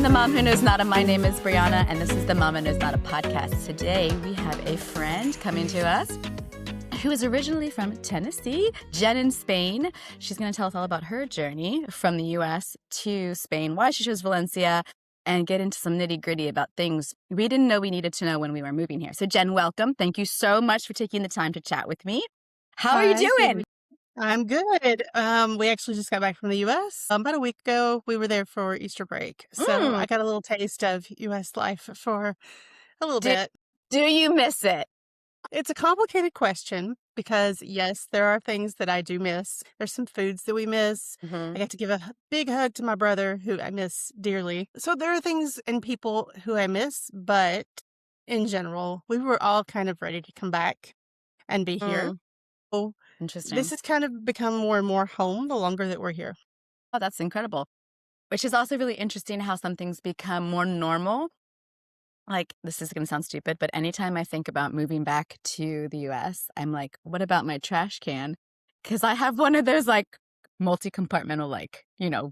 the Mom Who Knows Nada. My name is Brianna, and this is the Mama Knows Nada podcast. Today, we have a friend coming to us who is originally from Tennessee, Jen in Spain. She's going to tell us all about her journey from the U.S. to Spain, why she chose Valencia, and get into some nitty-gritty about things we didn't know we needed to know when we were moving here. So, Jen, welcome. Thank you so much for taking the time to chat with me. How are you doing? I'm good. We actually just got back from the U.S. About a week ago. We were there for Easter break. So I got a little taste of U.S. life for a little bit. Do you miss it? It's a complicated question because, yes, there are things that I do miss. There's some foods that we miss. I got to give a big hug to my brother, who I miss dearly. So there are things and people who I miss, but in general, we were all kind of ready to come back and be here. So Interesting. this has kind of become more and more home the longer that we're here. Oh, that's incredible. Which is also really interesting how some things become more normal. Like, this is going to sound stupid, but anytime I think about moving back to the US, I'm like, what about my trash can? Because I have one of those like multi-compartmental, like,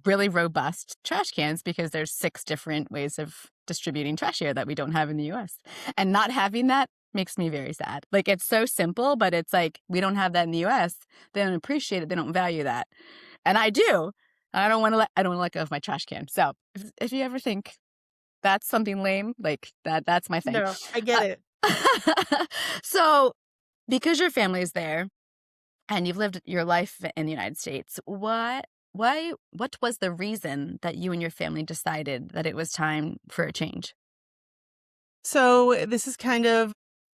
really robust trash cans because there's 6 different ways of distributing trash here that we don't have in the US. And not having that makes me very sad. Like, it's so simple, but it's like, we don't have that in the US. They don't appreciate it. They don't value that. And I do. I don't want to let go of my trash can. So if you ever think that's something lame, like that's my thing. No, I get it. So because your family is there and you've lived your life in the United States, what was the reason that you and your family decided that it was time for a change? So this is kind of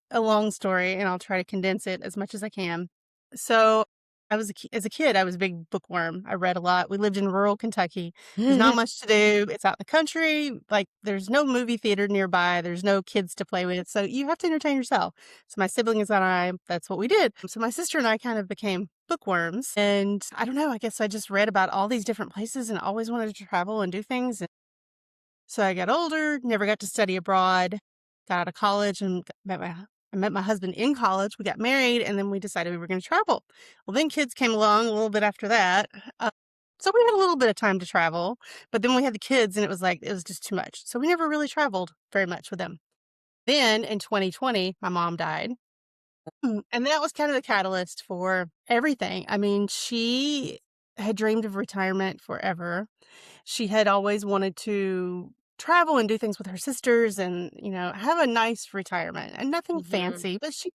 a long story, and I'll try to condense it as much as I can. So as a kid, I was a big bookworm. I read a lot. We lived in rural Kentucky. There's not much to do. It's out in the country. Like, there's no movie theater nearby. There's no kids to play with. So you have to entertain yourself. So my siblings and I, that's what we did. So my sister and I kind of became bookworms. And I don't know, I guess I just read about all these different places and always wanted to travel and do things. And so I got older, never got to study abroad, got out of college and I met my husband in college. We got married, and then we decided we were going to travel. Well, then kids came along a little bit after that. So we had a little bit of time to travel, but then we had the kids, and it was just too much. So we never really traveled very much with them. Then in 2020, my mom died. And that was kind of the catalyst for everything. I mean, she had dreamed of retirement forever. She had always wanted to travel and do things with her sisters and, have a nice retirement and nothing fancy, but she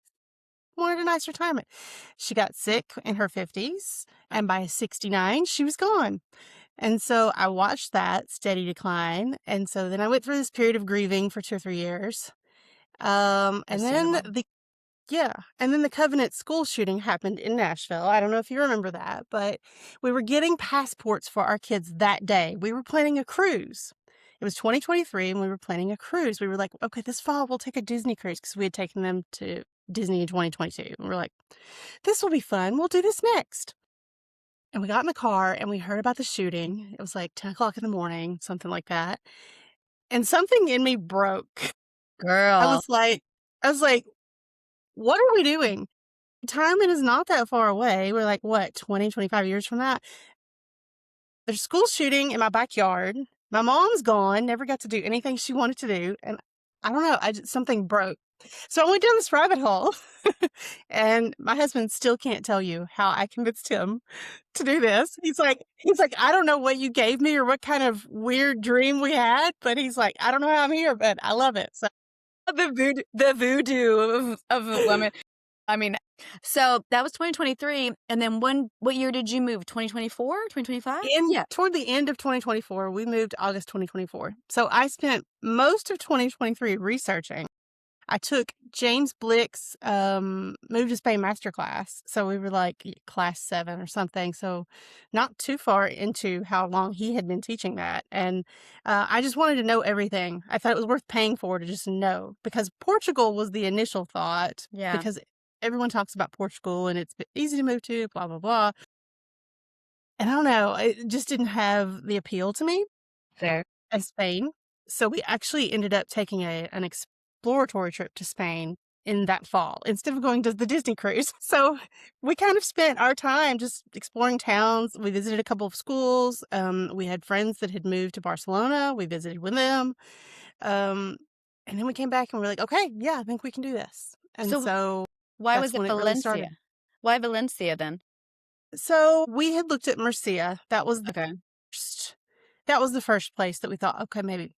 wanted a nice retirement. She got sick in her 50s, and by 69, she was gone. And so I watched that steady decline. And so then I went through this period of grieving for 2 or 3 years. And then the Covenant school shooting happened in Nashville. I don't know if you remember that, but we were getting passports for our kids that day. We were planning a cruise. It was 2023, and we were planning a cruise. We were like, okay, this fall we'll take a Disney cruise because we had taken them to Disney in 2022. And we're like, this will be fun. We'll do this next. And we got in the car, and we heard about the shooting. It was like 10 o'clock in the morning, something like that. And something in me broke. Girl. I was like, what are we doing? Retirement is not that far away. We're like, what, 20, 25 years from that? There's a school shooting in my backyard. My mom's gone, never got to do anything she wanted to do. And I don't know, something broke. So I went down this rabbit hole. And my husband still can't tell you how I convinced him to do this. He's like, I don't know what you gave me or what kind of weird dream we had, but he's like, I don't know how I'm here, but I love it. So the voodoo of a woman. I mean, so that was 2023. And then what year did you move? 2024, 2025? Toward the end of 2024, we moved August 2024. So I spent most of 2023 researching. I took James Blick's Move to Spain masterclass. So we were like class 7 or something. So not too far into how long he had been teaching that. And I just wanted to know everything. I thought it was worth paying for to just know, because Portugal was the initial thought. Yeah. Because everyone talks about Portugal and it's easy to move to, blah, blah, blah. And I don't know, it just didn't have the appeal to me. Fair. As Spain. So we actually ended up taking an exploratory trip to Spain in that fall instead of going to the Disney cruise. So we kind of spent our time just exploring towns. We visited a couple of schools. We had friends that had moved to Barcelona. We visited with them. Um, and then we came back and we are like, okay, yeah, I think we can do this. And So so why was that's it when it really started. Valencia? Why Valencia then? So we had looked at Murcia. Okay. First, that was the first place that we thought, okay, maybe.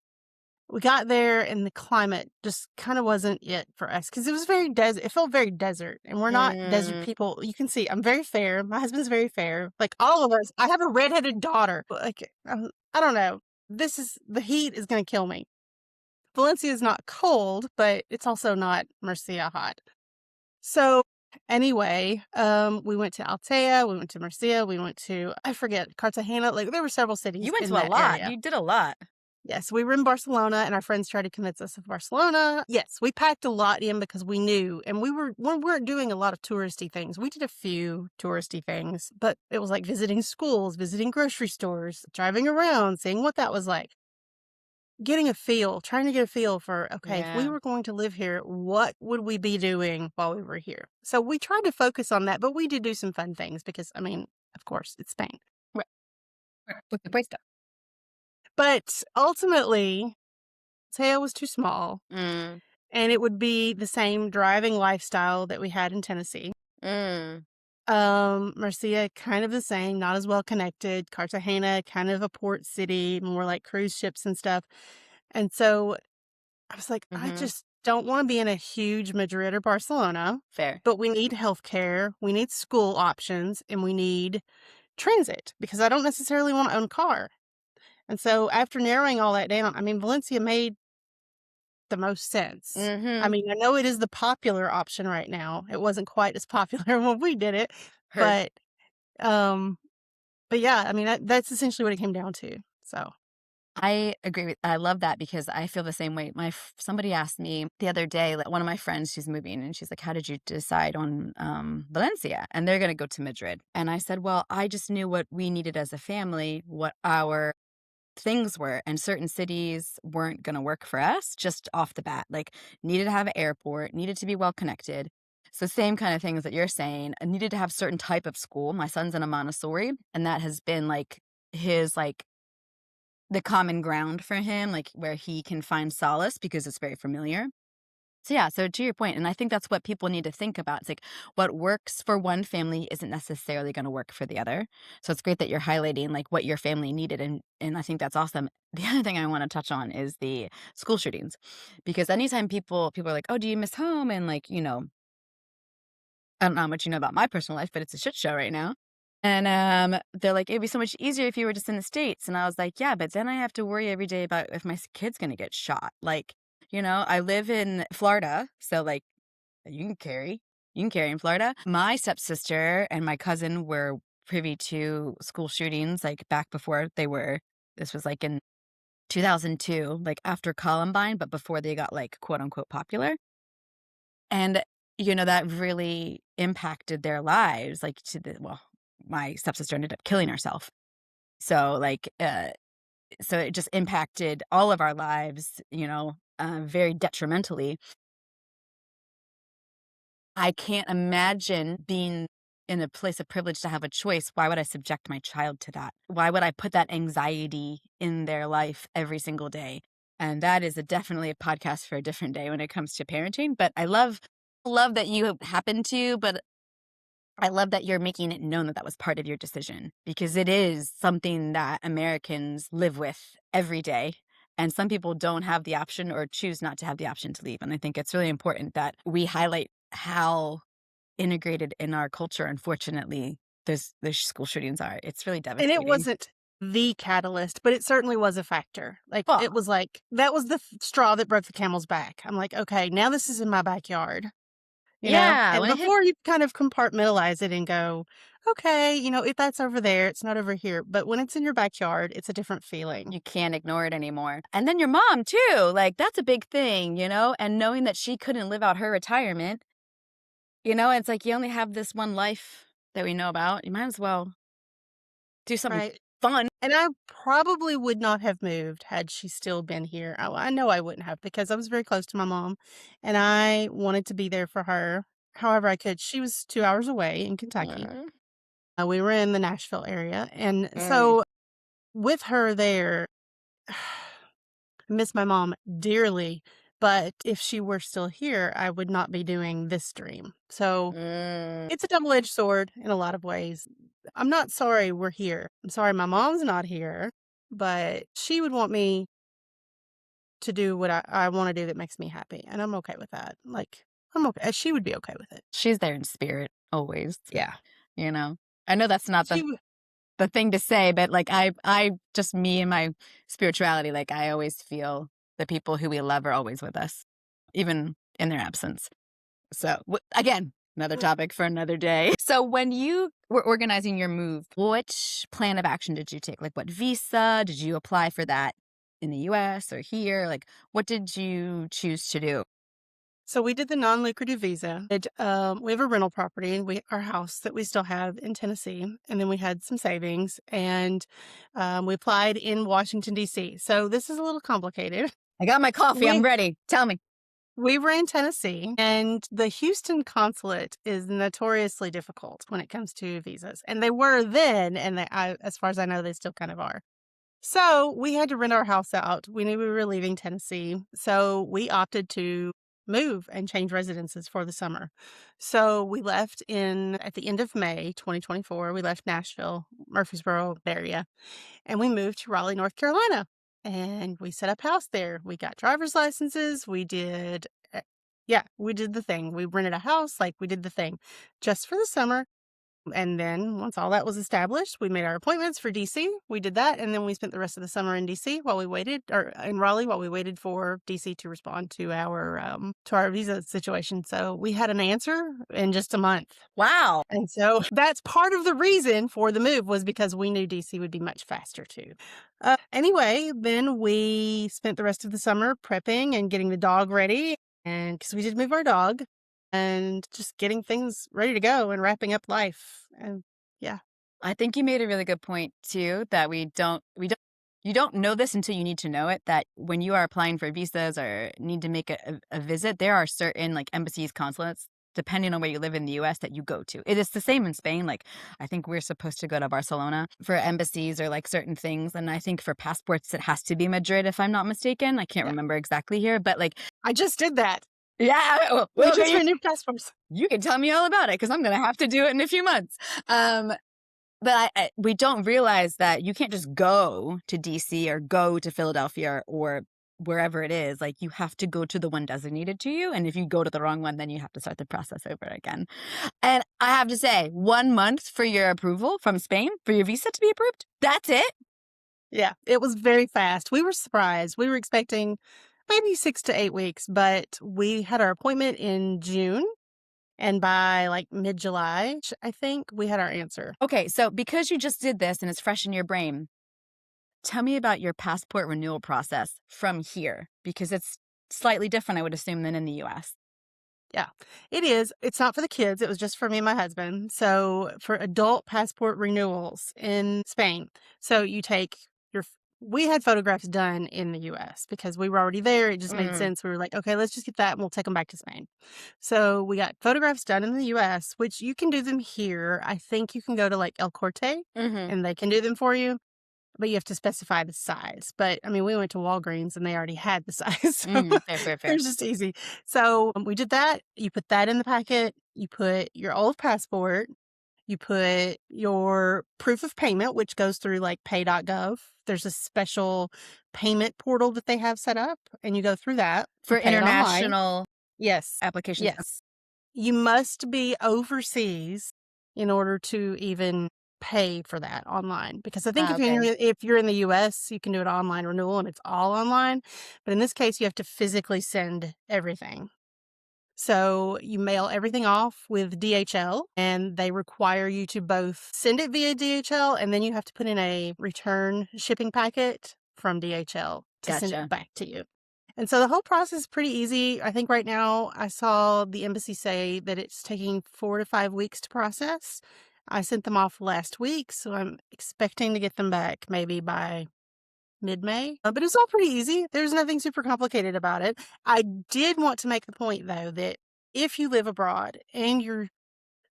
We got there and the climate just kind of wasn't it for us because it was very desert. It felt very desert, and we're not desert Mm. people. You can see I'm very fair. My husband's very fair. Like all of us. I have a redheaded daughter. Like I don't know. The heat is going to kill me. Valencia is not cold, but it's also not Murcia hot. So anyway, we went to Altea, we went to Murcia, we went to I forget Cartagena. Like there were several cities You went in to a that lot. area. You did a lot. Yes, we were in Barcelona, and our friends tried to convince us of Barcelona. Yes, we packed a lot in because we knew, and we weren't doing a lot of touristy things. We did a few touristy things, but it was like visiting schools, visiting grocery stores, driving around, seeing what that was like, trying to get a feel for, okay, if we Yeah. were going to live here, what would we be doing while we were here? So we tried to focus on that, but we did do some fun things because, I mean, of course, it's Spain. Right. Por supuesto. But ultimately, Teo was too small. Mm. And it would be the same driving lifestyle that we had in Tennessee. Mm. Murcia, kind of the same, not as well connected. Cartagena, kind of a port city, more like cruise ships and stuff. And so I was like, I Mhm. just don't want to be in a huge Madrid or Barcelona, Fair. but we need healthcare, we need school options, and we need transit because I don't necessarily want to own a car. And so after narrowing all that down, I mean, Valencia made the most sense. I Mhm. mean, I know it is the popular option right now. It wasn't quite as popular when we did it, Heard. but, um, but yeah, I mean, that's essentially what it came down to. So, I love that because I feel the same way. Somebody asked me the other day, like one of my friends, she's moving, and she's like, "How did you decide on Valencia?" And they're going to go to Madrid. And I said, "Well, I just knew what we needed as a family, what our things were, and certain cities weren't going to work for us just off the bat. Like, needed to have an airport, needed to be well connected." So same kind of things that you're saying. I needed to have certain type of school. My son's in a Montessori, and that has been like his like the common ground for him, like, where he can find solace because it's very familiar. So, yeah, so to your point, and I think that's what people need to think about. It's like what works for one family isn't necessarily gonna work for the other. So it's great that you're highlighting, like, what your family needed, and I think that's awesome. The other thing I wanna touch on is the school shootings, because anytime people are like, "Oh, do you miss home?" And, like, I don't know how much you know about my personal life, but it's a shit show right now. And, they're like, "It'd be so much easier if you were just in the States." And I was like, "Yeah, but then I have to worry every day about if my kid's gonna get shot." Like, I live in Florida, so, like, you can carry you can carry in Florida. My stepsister and my cousin were privy to school shootings, like, back before this was, like, in 2002, like, after Columbine, but before they got, like, quote, unquote, "popular." And, that really impacted their lives, like, my stepsister ended up killing herself. So, like, so it just impacted all of our lives, very detrimentally. I can't imagine being in a place of privilege to have a choice. Why would I subject my child to that? Why would I put that anxiety in their life every single day? And that is definitely a podcast for a different day when it comes to parenting. But I love that you happened to, but I love that you're making it known that that was part of your decision because it is something that Americans live with every day. And some people don't have the option or choose not to have the option to leave. And I think it's really important that we highlight how integrated in our culture, unfortunately, those school shootings are. It's really and it devastating. wasn't the catalyst, but it certainly was a factor. Like it Well, was like that was the straw that broke the camel's back. I'm like, okay, now this is in my backyard. yeah, And when it hit, before you kind of compartmentalize it and go, okay, if that's over there, it's not over here. But when it's in your backyard, it's a different feeling. you can't ignore it anymore. And then your mom, too. Like, that's a big thing, and knowing that she couldn't live out her retirement. It's like you only have this one life that we know about. You might as well do something Right. fun. And I probably would not have moved had she still been here. I know I wouldn't have because I was very close to my mom and I wanted to be there for her however I could. She was 2 hours away in Kentucky. Mm, We were in the Nashville area. And mm, so with her there, I miss my mom dearly. But if she were still here, I would not be doing this dream. So mm. it's a double-edged sword in a lot of ways. I'm not sorry we're here. I'm sorry my mom's not here, but she would want me to do what I wanna do that makes me happy, and I'm okay with that. Like, I'm okay she would be okay with it. She's there in spirit always, Yeah. you know? I know that's not She w the thing to say, but, like, I just me and my spirituality, like, I always feel the people who we love are always with us, even in their absence. So, again, another topic for another day. So, when you were organizing your move, which plan of action did you take? Like, what visa? Did you apply for that in the US or here? Like, what did you choose to do? So we did the non-lucrative visa. We have a rental property, our house that we still have in Tennessee, and then we had some savings, and, we applied in Washington, DC. So this is a little complicated. I got my coffee. I'm We ready. Tell me. we were in Tennessee, and the Houston consulate is notoriously difficult when it comes to visas, and they were then, and as far as I know, they still kind of are. So we had to rent our house out. We knew we were leaving Tennessee. So we opted to move and change residences for the summer. So we left at the end of May 2024. We left Nashville, Murfreesboro area, and we moved to Raleigh, North Carolina. And we set up house there. We got driver's licenses. Yeah, we did the thing. We rented a house, like we did the thing just for the summer. And then once all that was established, we made our appointments for DC. We did that, and then we spent the rest of the summer in DC while we waited, or in Raleigh while we waited for DC to respond to our visa situation. So we had an answer in just a month. Wow. And so that's part of the reason for the move was because we knew DC would be much faster too. Anyway, then we spent the rest of the summer prepping and getting the dog ready, and because we did move our dog and just getting things ready to go and wrapping up life. And yeah. I think you made a really good point too, that you don't know this until you need to know it, that when you are applying for visas or need to make a visit, there are certain like embassies, consulates, depending on where you live in the US that you go to. It is the same in Spain. Like I think we're supposed to go to Barcelona for embassies or like certain things. And I think for passports it has to be Madrid if I'm not mistaken. I can't Yeah. remember exactly here, but like I just did that. yeah, We well, just renewed passports. you can tell me all about it because I'm going to have to do it in a few months. But we don't realize that you can't just go to DC or go to Philadelphia or wherever it is. Like you have to go to the one designated to you. And if you go to the wrong one, then you have to start the process over again. And I have to say, 1 month for your approval from Spain, for your visa to be approved, that's it. Yeah, it was very fast. We were surprised. We were expecting maybe 6 to 8 weeks, but we had our appointment in June, and by, like, mid-July, I think, we had our answer. Okay, so because you just did this and it's fresh in your brain, tell me about your passport renewal process from here because it's slightly different, I would assume, than in the US. Yeah, it is. It's not for the kids. It was just for me and my husband. So for adult passport renewals in Spain, so you take we had photographs done in the US because we were already there. It just made Mm, sense. We were like, okay, let's just get that and we'll take them back to Spain. So we got photographs done in the US, which you can do them here. I think you can go to like El Corte mhm, and they can do them for you. But you have to specify the size. But, I mean, we went to Walgreens and they already had the size, so mhm, fair, fair, it fair. was just easy. So, we did that. You put that in the packet. You put your old passport. You put your proof of payment, which goes through, like, pay.gov. There's a special payment portal that they have set up, and you go through that. You For pay it online. international Yes. applications. Yes. You must be overseas in order to even pay for that online, because I think Okay. if you're in the US, you can do an online renewal and it's all online, but in this case, you have to physically send everything. So you mail everything off with DHL, and they require you to both send it via DHL, and then you have to put in a return shipping packet from DHL to send it Gotcha. back to you. And so the whole process is pretty easy. I think right now I saw the embassy say that it's taking 4 to 5 weeks to process. I sent them off last week, so I'm expecting to get them back maybe by mid-May. But it's all pretty easy. There's nothing super complicated about it. I did want to make the point, though, that if you live abroad and you're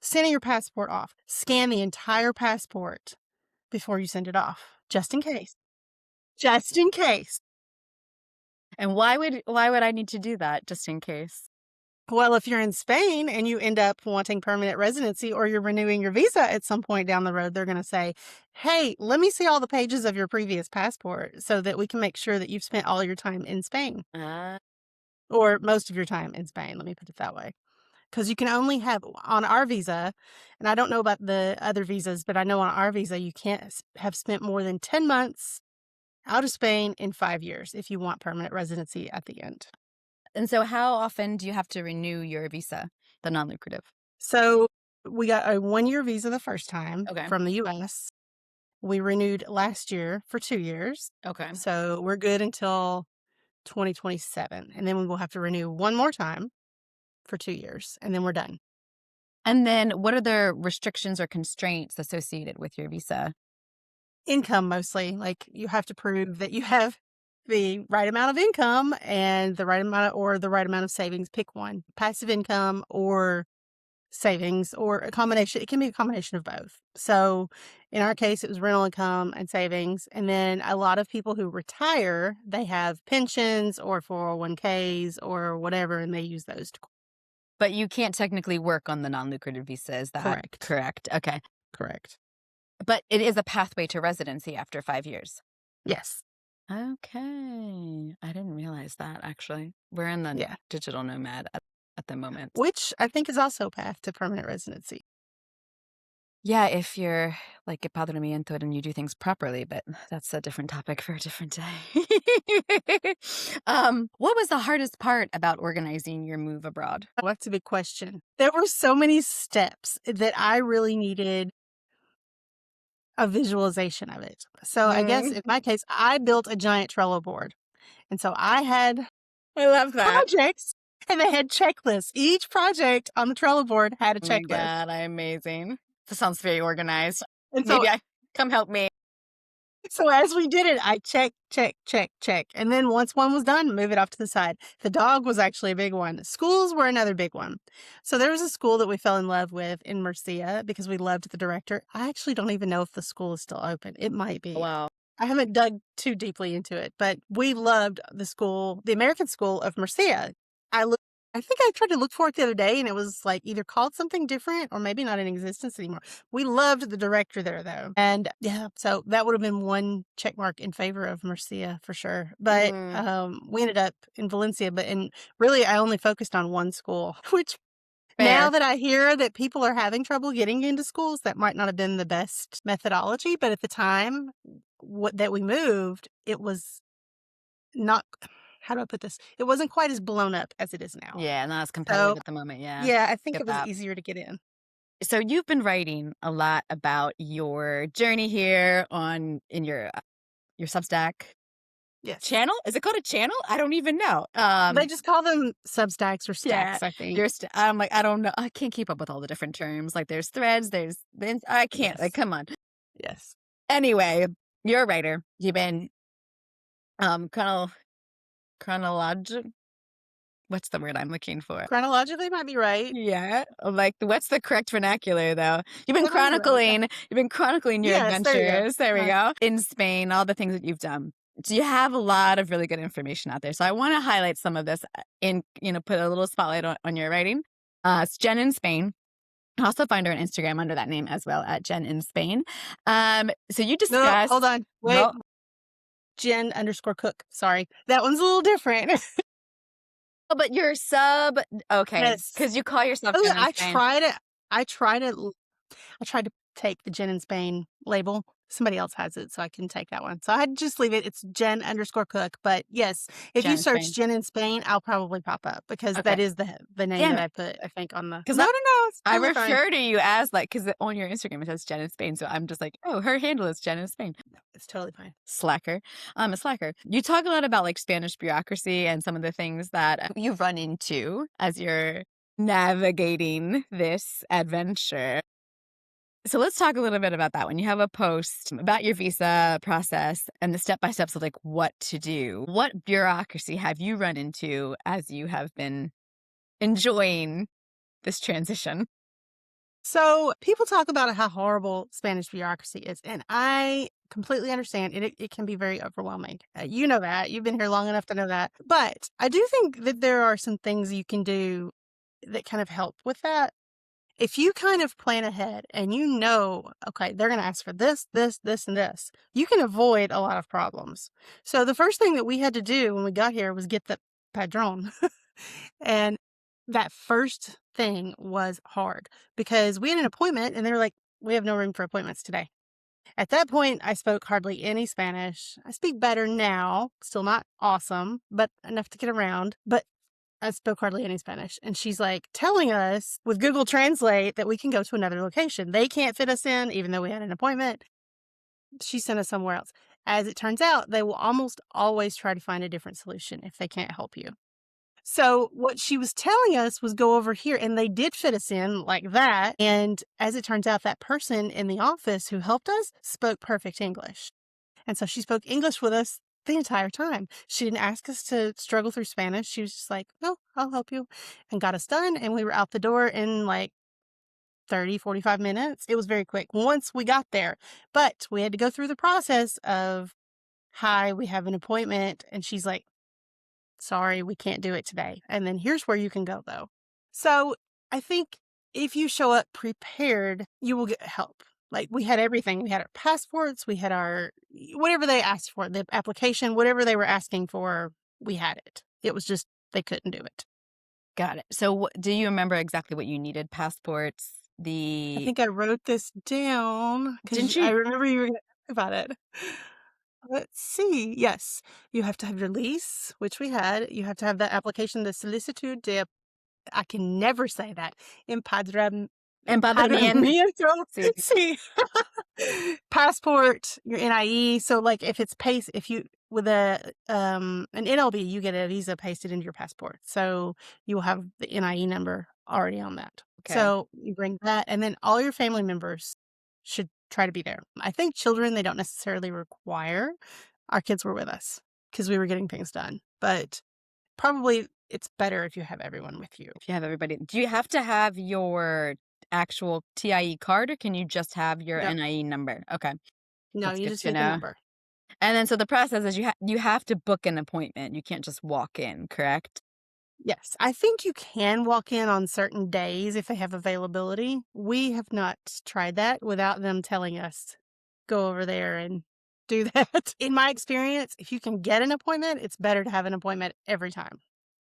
sending your passport off, scan the entire passport before you send it off, just in case. Just in case. And why would I need to do that just in case? Well, if you're in Spain and you end up wanting permanent residency or you're renewing your visa at some point down the road, they're going to say, hey, let me see all the pages of your previous passport so that we can make sure that you've spent all your time in Spain Uh, or most of your time in Spain. Let me put it that way. Because you can only have on our visa, and I don't know about the other visas, but I know on our visa, you can't have spent more than 10 months out of Spain in 5 years if you want permanent residency at the end. and so how often do you have to renew your visa, the non-lucrative? So we got a 1-year visa the first time Okay. from the US. We renewed last year for 2 years. Okay. So we're good until 2027. And then we will have to renew one more time for 2 years. And then we're done. And then what are the restrictions or constraints associated with your visa? Income mostly. Like you have to prove that you have the right amount of income and the right amount or the right amount of savings. Pick one. Passive income or savings or a combination. It can be a combination of both. So in our case, it was rental income and savings. And then a lot of people who retire, they have pensions or 401ks or whatever, and they use those to But you can't technically work on the non-lucrative visa, is that correct. correct? Okay. Correct. But it is a pathway to residency after 5 years. Yes. Okay. I didn't realize that, actually. We're in the Yeah. digital nomad at the moment. Which I think is also a path to permanent residency. Yeah, if you're like empadronamiento and you do things properly, but that's a different topic for a different day. What was the hardest part about organizing your move abroad? Well, that's a big question. There were so many steps that I really needed a visualization of it. So I guess Mm, in my case, I built a giant Trello board. And so I had I love that. projects and they had checklists. Each project on the Trello board had a Oh my checklist. God, I'm amazing. This sounds very organized. And so Maybe I come help me. So as we did it, I check, check, check, check. And then once one was done, move it off to the side. The dog was actually a big one. Schools were another big one. So there was a school that we fell in love with in Murcia because we loved the director. I actually don't even know if the school is still open. It might be. Wow. I haven't dug too deeply into it, but we loved the school, the American School of Murcia. I looked, I think I tried to look for it the other day and it was like either called something different or maybe not in existence anymore. We loved the director there though. And yeah, so that would have been one check mark in favor of Murcia for sure. But we ended up in Valencia, and really I only focused on one school, which now Fair. that I hear that people are having trouble getting into schools, that might not have been the best methodology. But at the time that we moved, it was not, how do I put this? It wasn't quite as blown up as it is now. Yeah, not as competitive So at the moment. Yeah, yeah, I think get it was that. easier to get in. So you've been writing a lot about your journey here in your Substack Yes. channel. Is it called a channel? I don't even know. They just call them Substacks or Yeah, stacks, I think. I'm like, I don't know. I can't keep up with all the different terms. Like there's threads, I can't. Like, Yes. come on. Yes. Anyway, you're a writer. You've been chronological. What's the word I'm looking for? Chronologically might be right. Yeah, like what's the correct vernacular though? You've been That might be right. Yeah. chronicling your Yes, there you go. adventures. There we go. In Spain, all the things that you've done. So you have a lot of really good information out there. So I want to highlight some of this put a little spotlight on your writing. It's Jen in Spain. Also find her on Instagram under that name as well at Jen in Spain. So you No, discussed. hold on. Wait. Well, Jen_Cook. Sorry. That one's a little different. oh, but your sub, okay, Yes. because you call yourself Oh, Jen in I Spain. tried to take the Jen and Spain label. Somebody else has it, so I can take that one. So I'd just leave it. It's Jen_Cook. But yes, if Jen you in search Spain. Jen in Spain, I'll probably pop up because Okay. that is the name Damn that I it. put, I think, on the. 'Cause No, it's I totally fine. refer to you as because on your Instagram it says Jen in Spain, so I'm just like, oh, her handle is Jen in Spain. It's totally fine. Slacker. I'm a slacker. You talk a lot about like Spanish bureaucracy and some of the things that you've run into as you're navigating this adventure. So let's talk a little bit about that. When you have a post about your visa process and the step by steps of like what to do, what bureaucracy have you run into as you have been enjoying this transition? So people talk about how horrible Spanish bureaucracy is, and I completely understand. It can be very overwhelming. You know that. You've been here long enough to know that. But I do think that there are some things you can do that kind of help with that. If you kind of plan ahead and you know, okay, they're going to ask for this, this, this, and this, you can avoid a lot of problems. So the first thing that we had to do when we got here was get the padrone. And that first thing was hard because we had an appointment and they were like, we have no room for appointments today. At that point, I spoke hardly any Spanish. I speak better now, still not awesome, but enough to get around. But I spoke hardly any Spanish. And she's like telling us with Google Translate that we can go to another location. They can't fit us in, even though we had an appointment. She sent us somewhere else. As it turns out, they will almost always try to find a different solution if they can't help you. So what she was telling us was go over here, and they did fit us in like that. And as it turns out, that person in the office who helped us spoke perfect English. And so she spoke English with us the entire time. She didn't ask us to struggle through Spanish. She was just like, no, I'll help you, and got us done. And we were out the door in like 30, 45 minutes. It was very quick once we got there, but we had to go through the process of, hi, we have an appointment. And she's like, sorry, we can't do it today. And then here's where you can go, though. So I think if you show up prepared, you will get help. Like we had everything. We had our passports, we had our whatever they asked for, the application, whatever they were asking for, we had it. It was just they couldn't do it. Got it. So do you remember exactly what you needed? Passports, I the think I wrote this down didn't because I you remember you were going to talk about it. Let's see. Yes, you have to have your lease, which we had. You have to have the application, the solicitud de I can never say that. empadronamiento? Empadronamiento. See. See, passport, your NIE. So, like, if it's if you with an NLB, you get a visa pasted into your passport. So you will have the NIE number already on that. Okay. So you bring that, and then all your family members should try to be there. I think children they don't necessarily require. Our kids were with us because we were getting things done, but probably it's better if you have everyone with you. If you have everybody, do you have to have your actual TIE card or can you just have your No, NIE number? Okay. no, That's you good just to need the know. number. And then so the process is you have to book an appointment. You can't just walk in, correct? Yes, I think you can walk in on certain days if they have availability. We have not tried that without them telling us, go over there and do that. In my experience, if you can get an appointment, it's better to have an appointment every time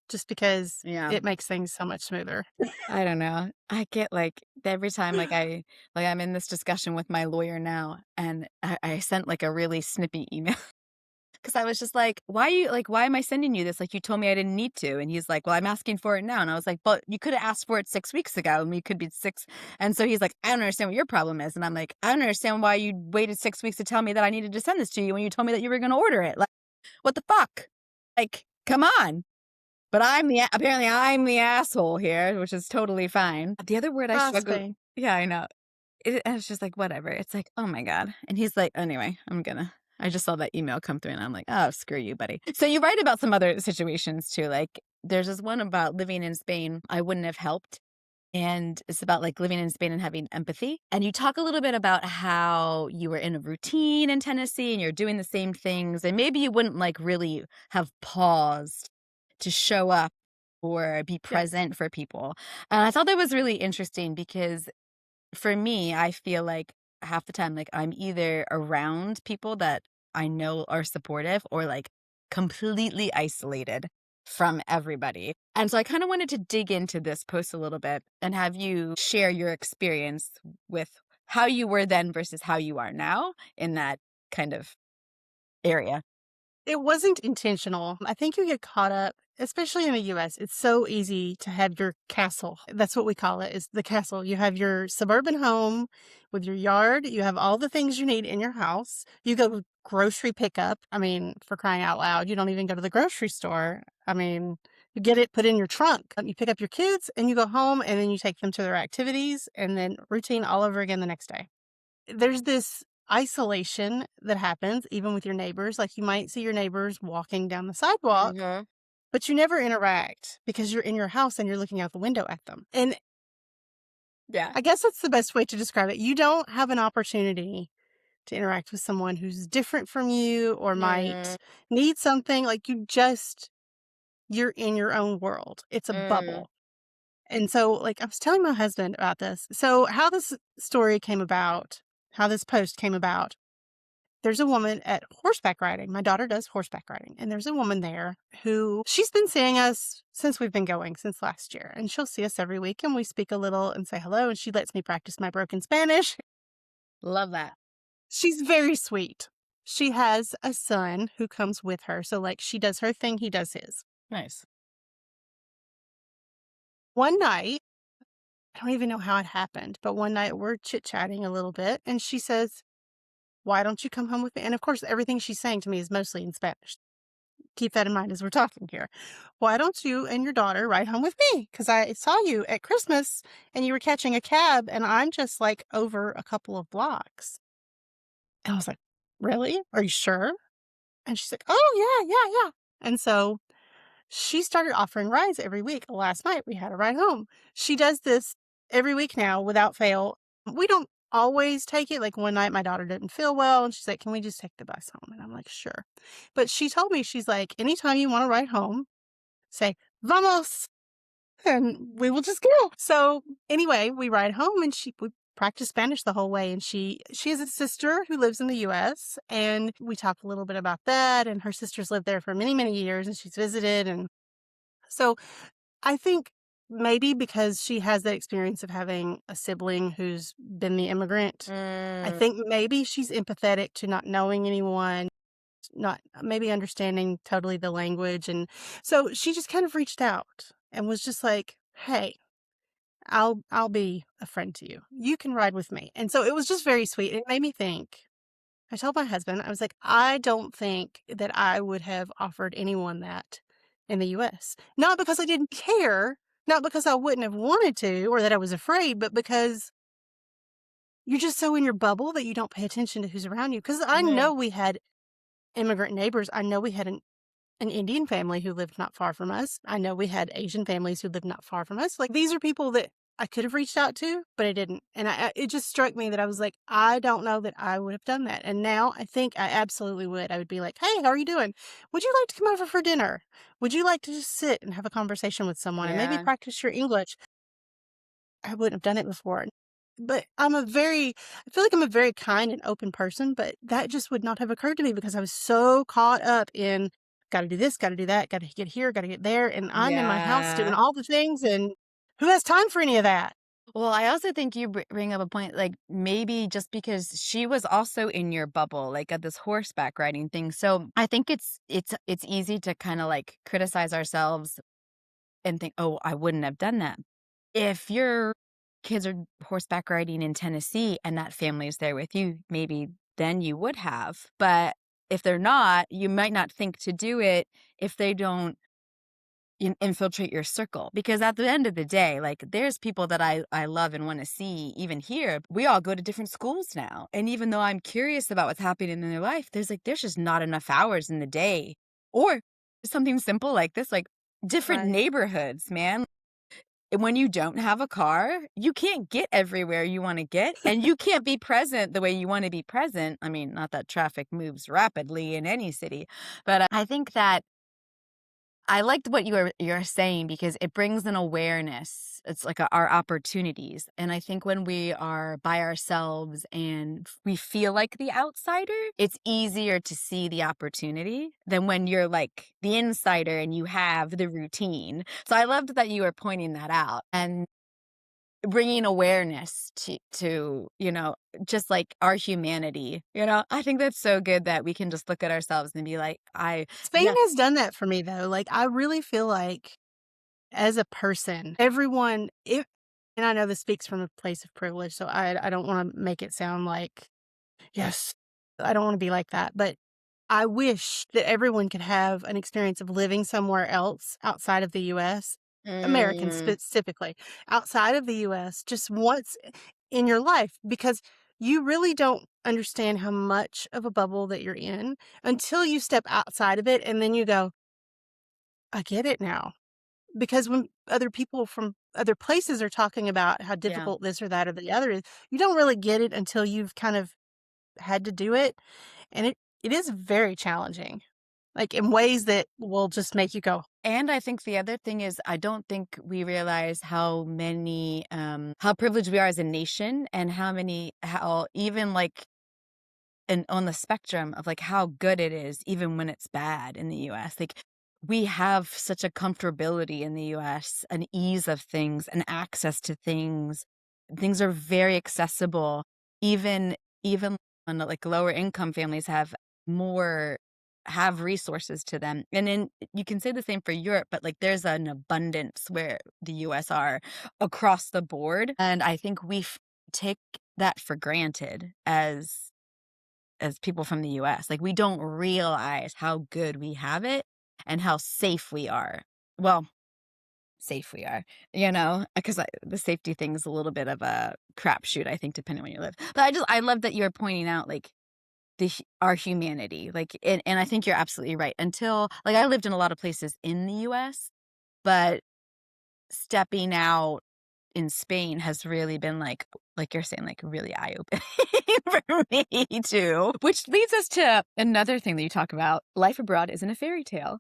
just because Yeah. it makes things so much smoother. I don't know. I get like every time I'm in this discussion with my lawyer now and I sent like a really snippy email. Because I was just like, why am I sending you this? Like, you told me I didn't need to. And he's like, well, I'm asking for it now. And I was like, but you could have asked for it 6 weeks ago and we could be six. And so he's like, I don't understand what your problem is. And I'm like, I don't understand why you waited 6 weeks to tell me that I needed to send this to you when you told me that you were going to order it. Like, what the fuck? Like, come on. But apparently I'm the asshole here, which is totally fine. The other word I struggle. Grasping. Yeah, I know. And it's just like, whatever. It's like, oh my God. And he's like, anyway, I just saw that email come through and I'm like, oh, screw you, buddy. So you write about some other situations too. Like there's this one about living in Spain. I wouldn't have helped. And it's about like living in Spain and having empathy. And you talk a little bit about how you were in a routine in Tennessee and you're doing the same things. And maybe you wouldn't like really have paused to show up or be Yes. present for people. And I thought that was really interesting because for me, I feel like half the time, like I'm either around people that I know are supportive or like completely isolated from everybody. And so I kind of wanted to dig into this post a little bit and have you share your experience with how you were then versus how you are now in that kind of area. It wasn't intentional. I think you get caught up, especially in the US. It's so easy to have your castle. That's what we call it, is the castle. You have your suburban home with your yard. You have all the things you need in your house. You go grocery pickup. I mean, for crying out loud, you don't even go to the grocery store. I mean, You get it put in your trunk. You pick up your kids and you go home and then you take them to their activities and then routine all over again the next day. There's this isolation that happens even with your neighbors. Like you might see your neighbors walking down the sidewalk, Mhm. but you never interact because you're in your house and you're looking out the window at them. And Yeah. I guess that's the best way to describe it. You don't have an opportunity to interact with someone who's different from you or Mm, might need something. Like you're in your own world. It's a mm. bubble. And so, like, I was telling my husband about this. So, how this story came about, how this post came about, there's a woman at horseback riding. My daughter does horseback riding. And there's a woman there who she's been seeing us since we've been going, since last year. And she'll see us every week and we speak a little and say hello. And she lets me practice my broken Spanish. Love that. She's very sweet. She has a son who comes with her. So, like, she does her thing, he does his. Nice. One night, I don't even know how it happened, but one night we're chit chatting a little bit, and she says, "Why don't you come home with me?" And of course, everything she's saying to me is mostly in Spanish. Keep that in mind as we're talking here. "Why don't you and your daughter ride home with me? Because I saw you at Christmas and you were catching a cab, and I'm just like over a couple of blocks." And I was like, "Really? Are you sure?" And she's like, "Oh, yeah, yeah, yeah." And so she started offering rides every week. Last night we had a ride home. She does this every week now without fail. We don't always take it. Like one night my daughter didn't feel well and she's like, "Can we just take the bus home?" And I'm like, "Sure." But she told me, she's like, "Anytime you want to ride home, say, vamos, and we will just go." So anyway, we ride home and we practice Spanish the whole way. And she has a sister who lives in the US and we talk a little bit about that. And her sister's lived there for many, many years and she's visited. And so I think maybe because she has the experience of having a sibling who's been the immigrant, I Mm, think maybe she's empathetic to not knowing anyone, not maybe understanding totally the language. And so she just kind of reached out and was just like, "Hey, I'll be a friend to you. You can ride with me." And so it was just very sweet. It made me think. I told my husband, I was like, "I don't think that I would have offered anyone that in the US. Not because I didn't care, not because I wouldn't have wanted to or that I was afraid, but because you're just so in your bubble that you don't pay attention to who's around you." Because I mhm. know we had immigrant neighbors. I know we had an Indian family who lived not far from us. I know we had Asian families who lived not far from us. Like these are people that I could have reached out to, but I didn't. And it just struck me that I was like, I don't know that I would have done that. And now I think I absolutely would. I would be like, "Hey, how are you doing? Would you like to come over for dinner? Would you like to just sit and have a conversation with someone and maybe Yeah. practice your English?" I wouldn't have done it before. But I feel like I'm a very kind and open person, but that just would not have occurred to me because I was so caught up in gotta do this, gotta do that, gotta get here, gotta get there. And I'm in my house doing Yeah. all the things. And who has time for any of that? Well, I also think you bring up a point, like, maybe just because she was also in your bubble, like, at this horseback riding thing, so I think it's easy to kinda, like, criticize ourselves and think, "Oh, I wouldn't have done that." If your kids are horseback riding in Tennessee and that family is there with you, maybe then you would have, but if they're not, you might not think to do it if they don't infiltrate your circle, because at the end of the day, like, there's people that I love and want to see even here. We all go to different schools now, and even though I'm curious about what's happening in their life, there's just not enough hours in the day, or something simple like this, like different Right. neighborhoods, man. And when you don't have a car, you can't get everywhere you want to get, and you can't be present the way you want to be present. I mean, not that traffic moves rapidly in any city, but I think that I liked what you're saying because it brings an awareness. It's like our opportunities. And I think when we are by ourselves and we feel like the outsider, it's easier to see the opportunity than when you're like the insider and you have the routine. So I loved that you were pointing that out and bringing awareness to just like our humanity. I think that's so good that we can just look at ourselves and be like, Spain yeah. has done that for me though. Like I really feel like as a person, everyone if and I know this speaks from a place of privilege, so I don't want to make it sound like, yes, I don't want to be like that. But I wish that everyone could have an experience of living somewhere else outside of the US, Americans Mm, specifically, outside of the US just once in your life, because you really don't understand how much of a bubble that you're in until you step outside of it, and then you go, "I get it now." Because when other people from other places are talking about how yeah. difficult this or that or the other is, you don't really get it until you've kind of had to do it, and it is very challenging, like, in ways that will just make you go, And I think the other thing is I don't think we realize how privileged we are as a nation and how even like and on the spectrum of like how good it is even when it's bad in the US. Like we have such a comfortability in the US, an ease of things, and access to things. Things are very accessible. Even on like lower income families more have resources to them. And then you can say the same for Europe, but like there's an abundance where the US are across the board. And I think take that for granted as people from the US. Like, we don't realize how good we have it and how safe we are. Well, safe we are, because the safety thing is a little bit of a crapshoot, I think, depending on where you live. But I love that you're pointing out, like, our humanity. Like, and I think you're absolutely right. Until, like, I lived in a lot of places in the US, but stepping out in Spain has really been like you're saying, like, really eye-opening for me too. Which leads us to another thing that you talk about. Life abroad isn't a fairy tale.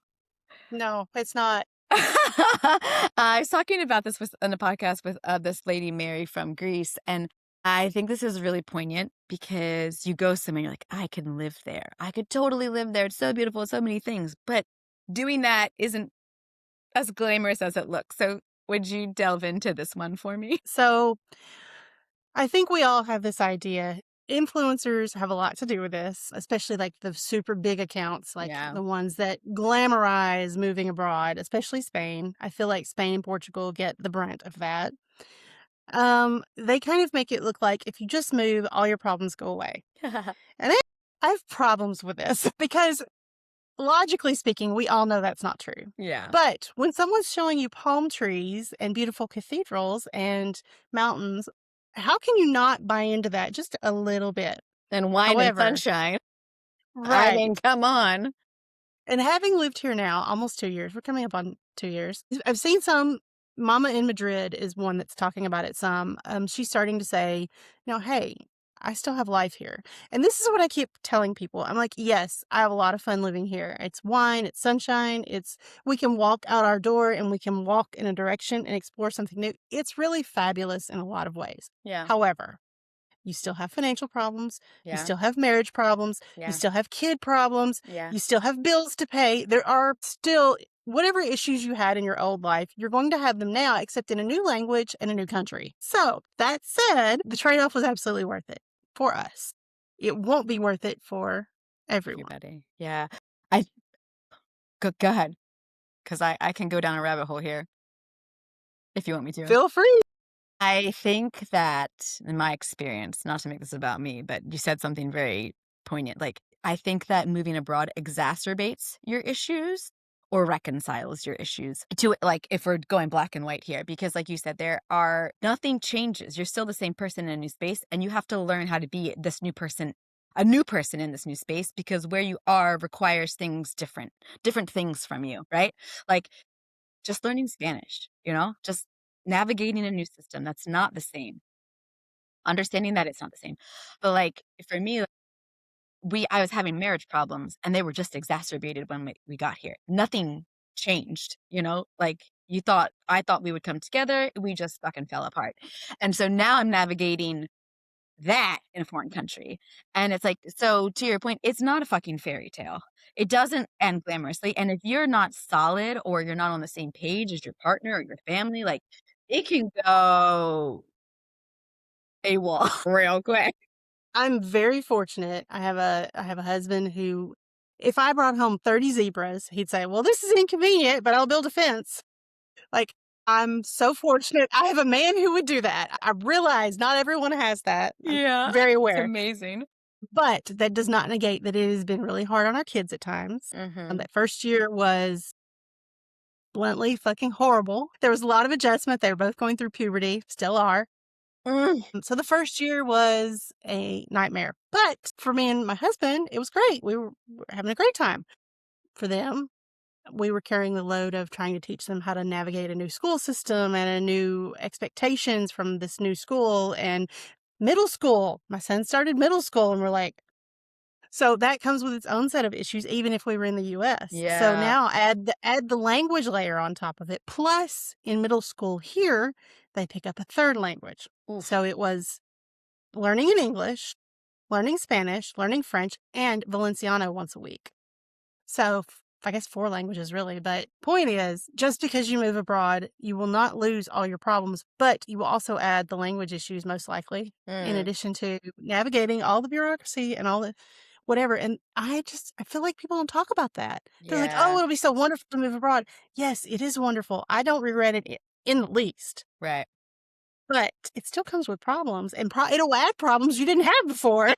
"No, it's not." I was talking about this on a podcast with, this lady, Mary from Greece, and I think this is really poignant because you go somewhere, you're like, "I can live there. I could totally live there. It's so beautiful, so many things." But doing that isn't as glamorous as it looks. So would you delve into this one for me? So, I think we all have this idea. Influencers have a lot to do with this, especially, like, the super big accounts, like Yeah. the ones that glamorize moving abroad, especially Spain. I feel like Spain and Portugal get the brunt of that. They kind of make it look like if you just move, all your problems go away. And I have problems with this because logically speaking, we all know that's not true. Yeah. But when someone's showing you palm trees and beautiful cathedrals and mountains, how can you not buy into that just a little bit? And wine and However, sunshine. I right. mean, come on. And having lived here now almost 2 years, we're coming up on 2 years. I've seen some. Mama in Madrid is one that's talking about it some. She's starting to say, "Hey, I still have life here." And this is what I keep telling people. I'm like, "Yes, I have a lot of fun living here. It's wine, it's sunshine, we can walk out our door and we can walk in a direction and explore something new. It's really fabulous in a lot of ways." Yeah. However, you still have financial problems. You Yeah. still have marriage problems. You Yeah. still have kid problems. Yeah. You still have bills to pay. There are still whatever issues you had in your old life, you're going to have them now, except in a new language and a new country. So, that said, the trade off was absolutely worth it for us. It won't be worth it for everyone. Everybody. Yeah. I go ahead, because I can go down a rabbit hole here if you want me to. Feel free. I think that in my experience, not to make this about me, but you said something very poignant. Like, I think that moving abroad exacerbates your issues or reconciles your issues to it. Like, if we're going black and white here, because like you said, nothing changes. You're still the same person in a new space, and you have to learn how to be a new person in this new space, because where you are requires different things from you, right? Like, just learning Spanish, just navigating a new system that's not the same, understanding that it's not the same. But, like, for me, like, I was having marriage problems, and they were just exacerbated when we got here. Nothing changed, like, I thought we would come together, we just fucking fell apart. And so now I'm navigating that in a foreign country. And it's like, so to your point, it's not a fucking fairy tale. It doesn't end glamorously. And if you're not solid or you're not on the same page as your partner or your family, like, it can go AWOL real quick. I'm very fortunate. I have a husband who, if I brought home 30 zebras, he'd say, "Well, this is inconvenient, but I'll build a fence." Like, I'm so fortunate I have a man who would do that. I realize not everyone has that. I'm Yeah. very It's aware. amazing. But that does not negate that it has been really hard on our kids at times. Mhm. That first year was bluntly fucking horrible. There was a lot of adjustment. They were both going through puberty, still are. Mm. So the first year was a nightmare. But for me and my husband, it was great. We were having a great time. For them, we were carrying the load of trying to teach them how to navigate a new school system and a new expectations from this new school and middle school. My son started middle school and we're like, so that comes with its own set of issues, even if we were in the US. So Yeah. now add the language layer on top of it. Plus, in middle school here, they pick up a third language. Oof. So it was learning in English, learning Spanish, learning French, and Valenciano once a week. So I guess four languages really. But point is, just because you move abroad, you will not lose all your problems, but you will also add the language issues most likely, in Mm. addition to navigating all the bureaucracy and all the whatever. And I feel like people don't talk about that. They're like, oh, Yeah. it'll be so wonderful to move abroad. Yes, it is wonderful. I don't regret it in the least. Right. But it still comes with problems, and it'll add problems you didn't have before.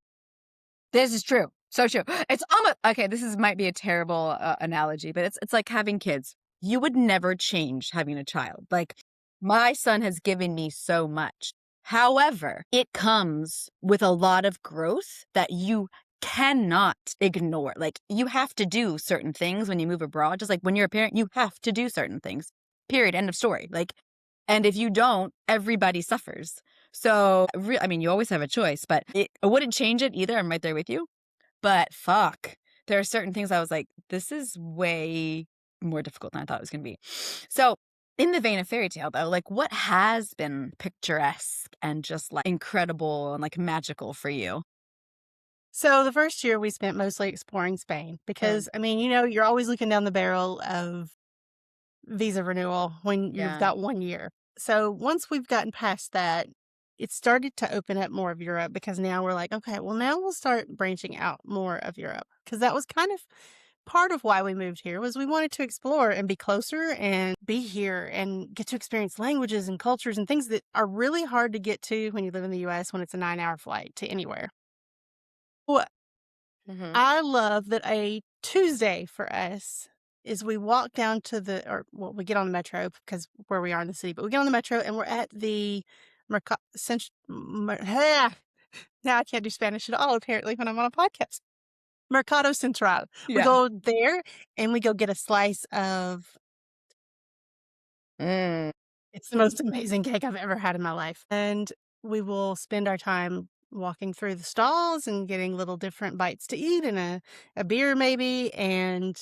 This is true. So true. It's almost okay. This is might be a terrible analogy, but it's like having kids. You would never change having a child. Like my son has given me so much. However, it comes with a lot of growth that you cannot ignore. Like you have to do certain things when you move abroad. Just like when you're a parent, you have to do certain things. Period. End of story. Like, and if you don't, everybody suffers. So, I mean, you always have a choice, but I wouldn't change it either. I'm right there with you. But fuck, there are certain things I was like, this is way more difficult than I thought it was going to be. So, in the vein of fairy tale, though, like what has been picturesque and just like incredible and like magical for you? So the first year we spent mostly exploring Spain Mm. because, I mean, you're always looking down the barrel of visa renewal when you've Yeah. got 1 year. So once we've gotten past that, it started to open up more of Europe because now we're like, okay, well, now we'll start branching out more of Europe because that was kind of part of why we moved here was we wanted to explore and be closer and be here and get to experience languages and cultures and things that are really hard to get to when you live in the US when it's a 9-hour flight to anywhere. Well, Hmm. I love that a Tuesday for us is we walk down to we get on the metro because where we are in the city, but we get on the metro and we're at the Mercado. Now I can't do Spanish at all, apparently, when I'm on a podcast. Mercado Central. We Yeah. go there and we go get a slice of Mm. it's the most amazing cake I've ever had in my life. And we will spend our time walking through the stalls and getting little different bites to eat and a beer maybe. And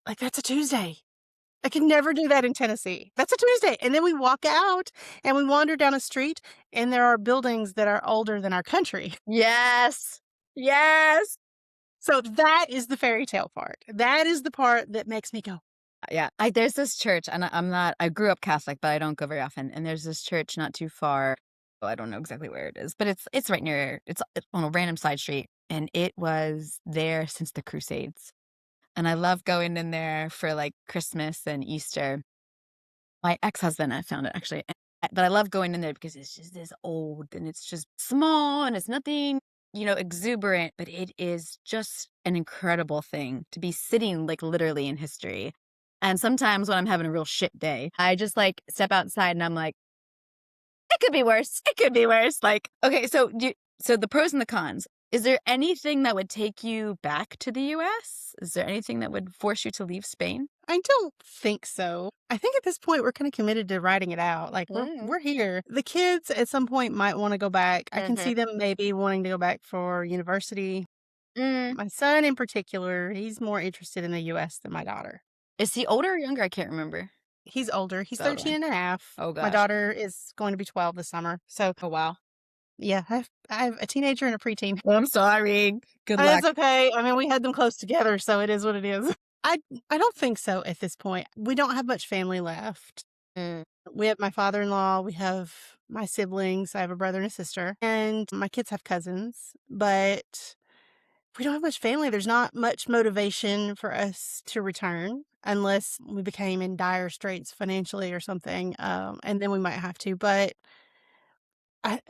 like, that's a Tuesday. I could never do that in Tennessee. That's a Tuesday. And then we walk out and we wander down a street and there are buildings that are older than our country. Yes. Yes. So that is the fairy tale part. That is the part that makes me go, Yeah. There's this church, and I'm not, I grew up Catholic, but I don't go very often. And there's this church not too far. Well, I don't know exactly where it is, but it's right near, it's on a random side street. And it was there since the Crusades. And I love going in there for like Christmas and Easter. My ex-husband, I found it actually. But I love going in there because it's just this old and it's just small and it's nothing, exuberant, but it is just an incredible thing to be sitting like literally in history. And sometimes when I'm having a real shit day, I just like step outside and I'm like, it could be worse. It could be worse. Like, okay, so the pros and the cons. Is there anything that would take you back to the US? Is there anything that would force you to leave Spain? I don't think so. I think at this point we're kind of committed to writing it out. Like Mm. we're here. The kids at some point might want to go back. I can Mhm. see them maybe wanting to go back for university. Mm. My son in particular, he's more interested in the US than my daughter. Is he older or younger? I can't remember. He's older. He's The older 13 one. and a half. Oh My gosh. daughter is going to be 12 this summer. So, Oh wow. yeah, I have a teenager and a preteen. I'm sorry. Good And it's luck. okay. I mean, we had them close together, so it is what it is. I I don't think so at this point. We don't have much family left. Mm. We have my father-in-law, we have my siblings, I have a brother and a sister, and my kids have cousins, but we don't have much family. There's not much motivation for us to return unless we became in dire straits financially or something, and then we might have to, but I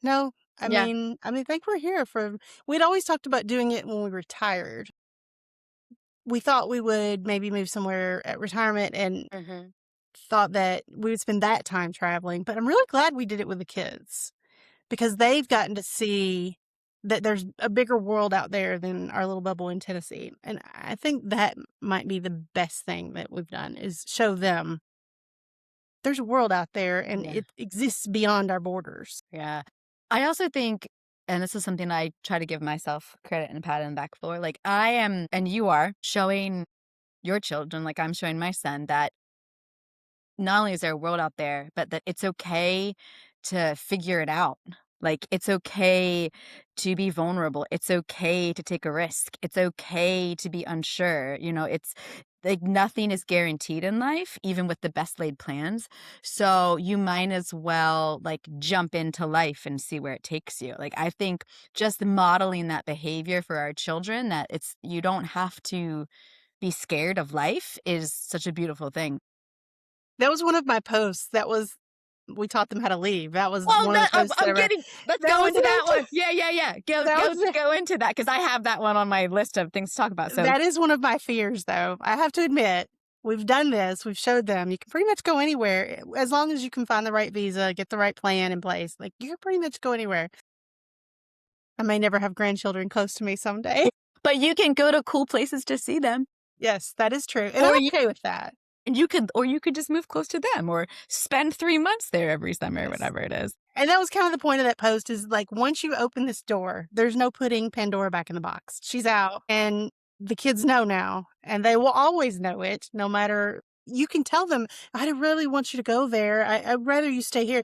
no. Yeah. I think we're here for. We'd always talked about doing it when we retired. We thought we would maybe move somewhere at retirement and Mhm. thought that we would spend that time traveling. But I'm really glad we did it with the kids because they've gotten to see that there's a bigger world out there than our little bubble in Tennessee. And I think that might be the best thing that we've done is show them there's a world out there and Yeah. it exists beyond our borders. Yeah. I also think, and this is something I try to give myself credit and pat on the back for, like, I am, and you are, showing your children, like I'm showing my son, that not only is there a world out there, but that it's okay to figure it out. Like, it's okay to be vulnerable. It's okay to take a risk. It's okay to be unsure. It's like nothing is guaranteed in life, even with the best laid plans. So you might as well like jump into life and see where it takes you. Like, I think just modeling that behavior for our children, that you don't have to be scared of life, is such a beautiful thing. That was one of my posts. We taught them how to leave. That was Well, one of the that I'm posts that I'm I read. getting let's That go was into that it. one. Yeah, yeah, yeah. Go That go was it. go into that because I have that one on my list of things to talk about. So That is one of my fears, though. I have to admit, we've done this. We've showed them you can pretty much go anywhere as long as you can find the right visa, get the right plan in place. Like you can pretty much go anywhere. I may never have grandchildren close to me someday. but you can go to cool places to see them. Yes, that is true, and I'm Or you okay with that. or you could just move close to them or spend 3 months there every summer, Yes. whatever it is. And that was kind of the point of that post is like once you open this door, there's no putting Pandora back in the box. She's out and the kids know now and they will always know it no matter you can tell them, I really want you to go there. I'd rather you stay here.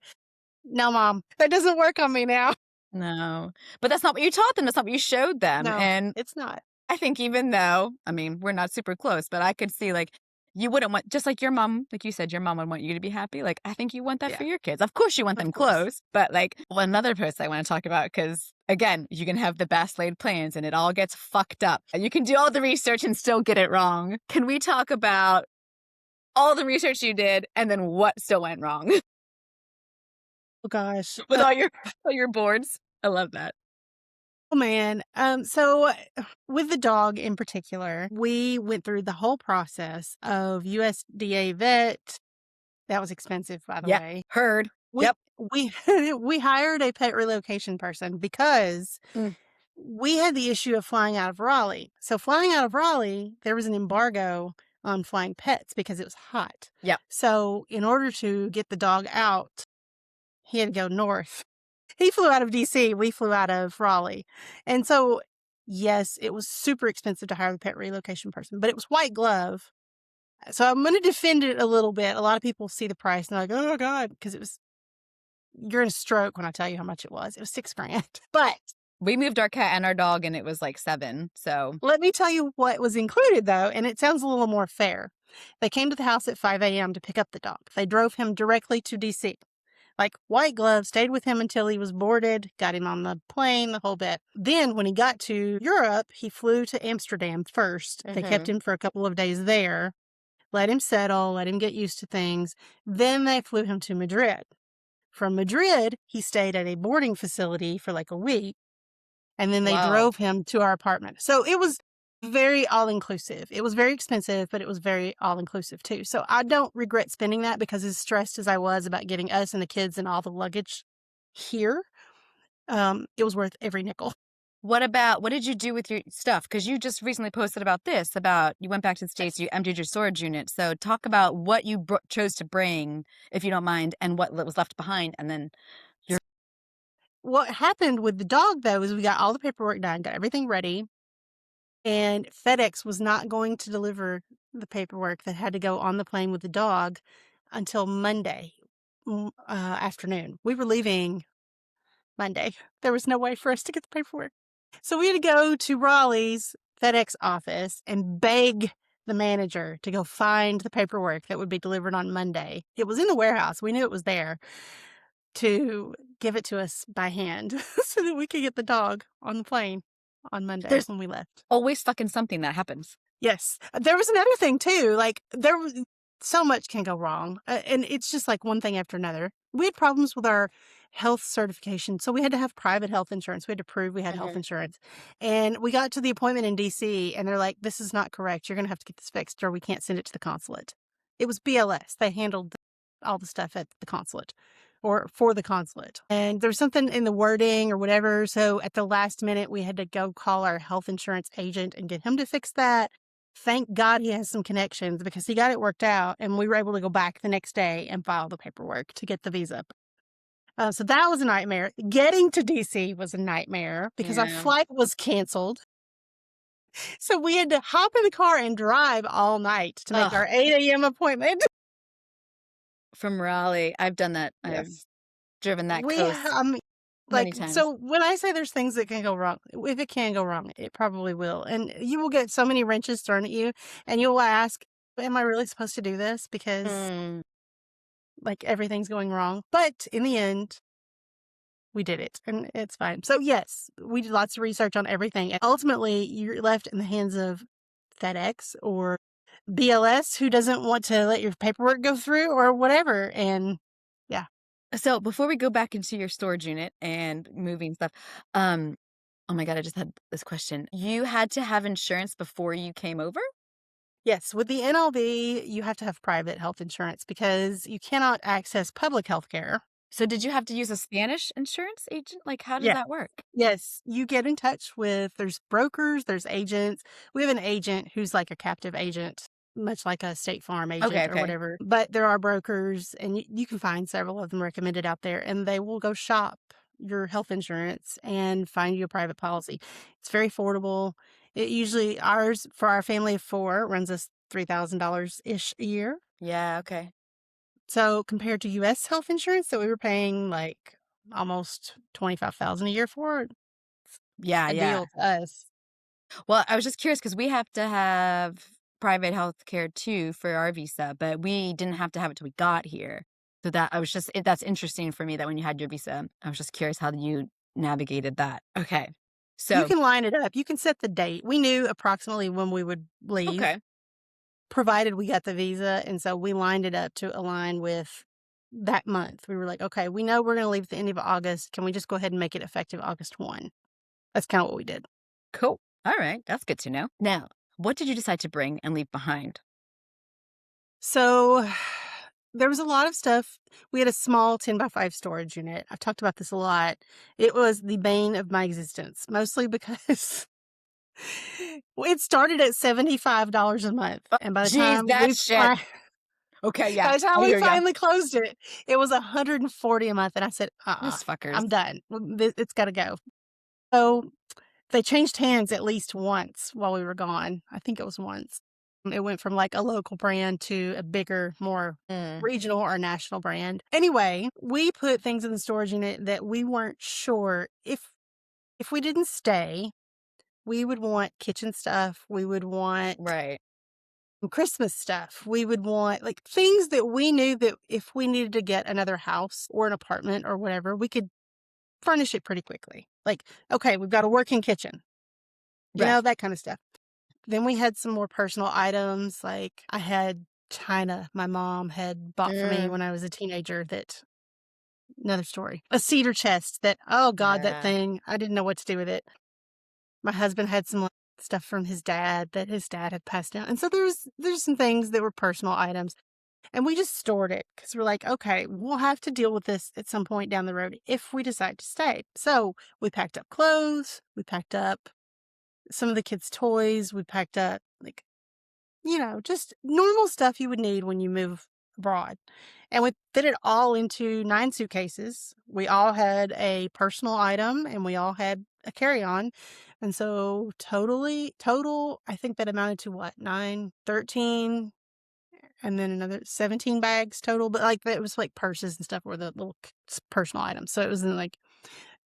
No, mom, that doesn't work on me now. No. But that's not what you taught them. That's not what you showed them. No, And it's not. I think even though, I mean, we're not super close, but I could see like you wouldn't want, just like your mom, like you said, your mom would want you to be happy. Like, I think you want that for Yeah, your kids. Of course, you want of them course. close, but like another post I want to talk about, because again, you can have the best laid plans and it all gets fucked up. You can do all the research and still get it wrong. Can we talk about all the research you did and then what still went wrong Oh gosh. with all your boards? I love that. Oh man. So with the dog in particular, we went through the whole process of USDA vet. That was expensive, by the Yeah. way. Heard. We Yep. we we hired a pet relocation person because Mm. we had the issue of flying out of Raleigh. So flying out of Raleigh, there was an embargo on flying pets because it was hot. Yep. So in order to get the dog out, he had to go north. He flew out of DC, we flew out of Raleigh. And so yes, it was super expensive to hire the pet relocation person, but it was white glove. So I'm going to defend it a little bit. A lot of people see the price and they're like, "Oh god," because you're in a stroke when I tell you how much it was. It was $6,000. But We moved our cat and our dog and it was like 7. So, let me tell you what was included, though, and it sounds a little more fair. They came to the house at 5 a.m. to pick up the dog. They drove him directly to DC. Like white glove, stayed with him until he was boarded, got him on the plane, the whole bit. Then, when he got to Europe, he flew to Amsterdam first. They kept him for a couple of days there, let him settle, let him get used to things. Then they flew him to Madrid. From Madrid, he stayed at a boarding facility for like a week. And then they wow. drove him to our apartment. So it was very all inclusive. It was very expensive, but it was very all inclusive too. So I don't regret spending that because as stressed as I was about getting us and the kids and all the luggage here, it was worth every nickel. What did you do with your stuff? Because you just recently posted about this, about you went back to the States, you emptied your storage unit. So talk about what you chose to bring, if you don't mind, and what was left behind. And then your What happened with the dog, though, is we got all the paperwork done, got everything ready, and FedEx was not going to deliver the paperwork that had to go on the plane with the dog until Monday afternoon. We were leaving Monday. There was no way for us to get the paperwork. So we had to go to Raleigh's FedEx office and beg the manager to go find the paperwork that would be delivered on Monday. It was in the warehouse. We knew it was there to give it to us by hand so that we could get the dog on the plane on Monday there's when we left. always fucking something that happens. Yes. There was another thing too. Like there was so much can go wrong. And it's just like one thing after another. We had problems with our health certification. So we had to have private health insurance. We had to prove we had health Mhm. insurance. And we got to the appointment in DC and they're like, this is not correct. You're going to have to get this fixed or we can't send it to the consulate. It was BLS. They handled all the stuff at the consulate or for the consulate. And there's something in the wording or whatever. So at the last minute, we had to go call our health insurance agent and get him to fix that. Thank God he has some connections because he got it worked out and we were able to go back the next day and file the paperwork to get the visa. So that was a nightmare. Getting to DC was a nightmare because our Yeah. flight was canceled. So we had to hop in the car and drive all night to make Oh, our 8 a.m. appointment. from Raleigh. I've done that. I've Yes. driven that We, coast like, many times. so when I say there's things that can go wrong, if it can go wrong, it probably will. And you will get so many wrenches thrown at you and you'll ask, am I really supposed to do this? Because Mm. like everything's going wrong. But in the end, we did it and it's fine. So yes, we did lots of research on everything. And ultimately, you're left in the hands of FedEx or BLS who doesn't want to let your paperwork go through or whatever. And yeah. So before we go back into your storage unit and moving stuff, um, oh my God, I just had this question. You had to have insurance before you came over? Yes, with the NLB, you have to have private health insurance because you cannot access public health care. So did you have to use a Spanish insurance agent? Like, how does Yeah. that work? Yes, you get in touch with there's brokers, there's agents. We have an agent who's like a captive agent, much like a State Farm Okay, agent or okay. whatever. But there are brokers, and you can find several of them recommended out there, and they will go shop your health insurance and find you a private policy. It's very affordable. It usually ours for our family of four runs us $3,000 ish a year. Yeah, okay. So compared to U.S. health insurance that we were paying like almost 25,000 a year for, Yeah, a yeah. deal to us. Well, I was just curious because we have to have private health care too for our visa, but we didn't have to have it till we got here. So that I was just that's interesting for me that when you had your visa, I was just curious how you navigated that. Okay. You So, can line it up. You can set the date. We knew approximately when we would leave, okay. provided we got the visa. And so we lined it up to align with that month. We were like, okay, we know we're going to leave at the end of August. Can we just go ahead and make it effective August 1? That's kind of what we did. Cool. All right. That's good to know. Now, what did you decide to bring and leave behind? So there was a lot of stuff. We had a small 10 by 5 storage unit. I've talked about this a lot. It was the bane of my existence, mostly because it started at $75 a month. Oh, And geez, that shit. Okay. Yeah. by the time I we hear ya. finally closed it, it was 140 a month. And I said, Those fuckers. I'm done. It's got to go. So they changed hands at least once while we were gone. I think it was once. It went from like a local brand to a bigger, more Mm, regional or national brand. Anyway, we put things in the storage unit that we weren't sure if we didn't stay, we would want kitchen stuff, we would want right. Christmas stuff. We would want like things that we knew that if we needed to get another house or an apartment or whatever, we could furnish it pretty quickly. Like, okay, we've got a working kitchen, Right. that kind of stuff. Then we had some more personal items. Like I had china my mom had bought for me Mm, when I was a teenager that another story. A cedar chest that, oh God, that yeah. thing, I didn't know what to do with it. My husband had some like, stuff from his dad that his dad had passed down. And so there's some things that were personal items. And we just stored it because we're like, okay, we'll have to deal with this at some point down the road if we decide to stay. So we packed up clothes, we packed up some of the kids' toys, we packed up like, just normal stuff you would need when you move abroad. And we fit it all into 9 suitcases. We all had a personal item and we all had a carry-on. And so total, I think that amounted to what, 9, 13, and then another 17 bags total. But like that was like purses and stuff were the little personal items. So it was in like,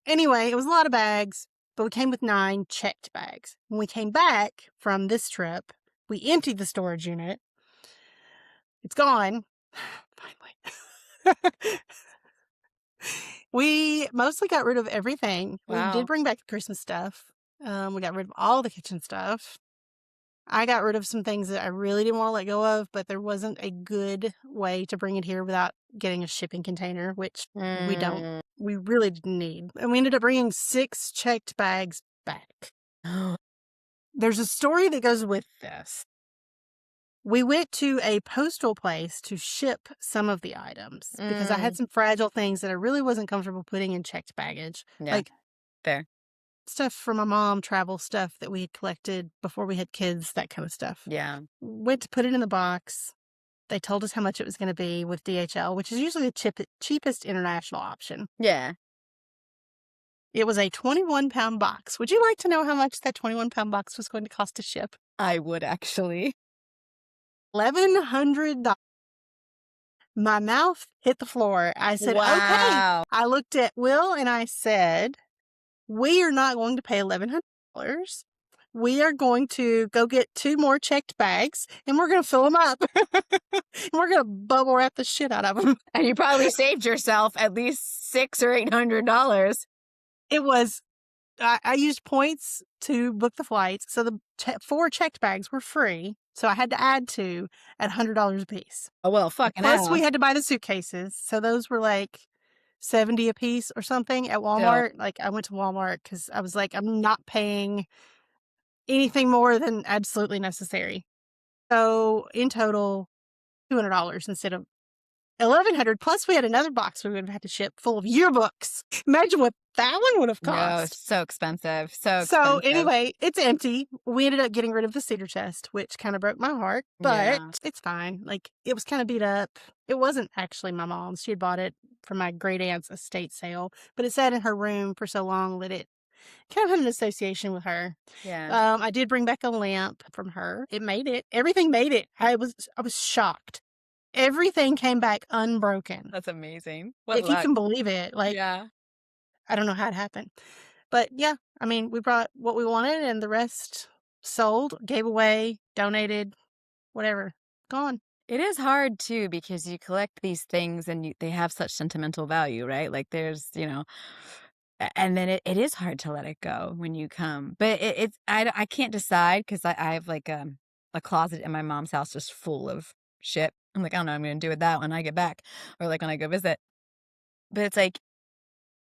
anyway, it was a lot of bags, but we came with 9 checked bags. When we came back from this trip, we emptied the storage unit. It's gone. Finally. We mostly got rid of everything. We did Wow. bring back the Christmas stuff. We got rid of all the kitchen stuff. I got rid of some things that I really didn't want to let go of, but there wasn't a good way to bring it here without getting a shipping container, which Mm. we really didn't need. And we ended up bringing 6 checked bags back. There's a story that goes with this. We went to a postal place to ship some of the items because I had Mm. some fragile things that I really wasn't comfortable putting in checked baggage. Yeah, Like fair. stuff for my mom, travel stuff that we had collected before we had kids, that kind of stuff. Yeah. Went to put it in the box. They told us how much it was going to be with DHL, which is usually the cheapest international option. Yeah. It was a 21-pound box. Would you like to know how much that 21-pound box was going to cost to ship? I would actually. $1,100. My mouth hit the floor. I said, okay. Wow. I looked at Will and I said, we are not going to pay $1,100. We are going to go get 2 more checked bags and we're going to fill them up. And we're going to bubble wrap the shit out of them. And you probably saved yourself at least $600 or $800. It was, I used points to book the flights. So the 4 checked bags were free. So I had to add 2 at $100 a piece. Oh, well, fucking Plus, we hell. had to buy the suitcases. So those were like 70 a piece or something at Still. Walmart. Like, I went to Walmart because I was like, I'm not paying anything more than absolutely necessary. So in total, $200 instead of $1,100. Plus, we had another box we would have had to ship full of yearbooks. Imagine what that one would have No, cost. so expensive. So So expensive. anyway, it's empty. We ended up getting rid of the cedar chest, which kind of broke my heart, but Yeah. it's fine. Like, it was kind of beat up. It wasn't actually my mom's. She had bought it from my great aunt's estate sale, but it sat in her room for so long that it kind of had an association with her. Yeah. I did bring back a lamp from her. It made it. Everything made it. I was shocked. Everything came back unbroken. That's amazing. What If you luck. can believe it. Like, Yeah. I don't know how it happened. But yeah, I mean, we brought what we wanted and the rest sold, gave away, donated, whatever. Gone. It is hard too because you collect these things and they have such sentimental value, right? Like there's, and then it is hard to let it go when you come. But I can't decide because I have like a closet in my mom's house just full of shit. I'm like, I don't know what I'm going to do with that when I get back or like when I go visit. But it's like,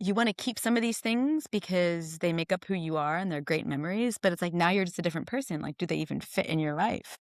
you want to keep some of these things because they make up who you are and they're great memories. But it's like now you're just a different person. Like, do they even fit in your life?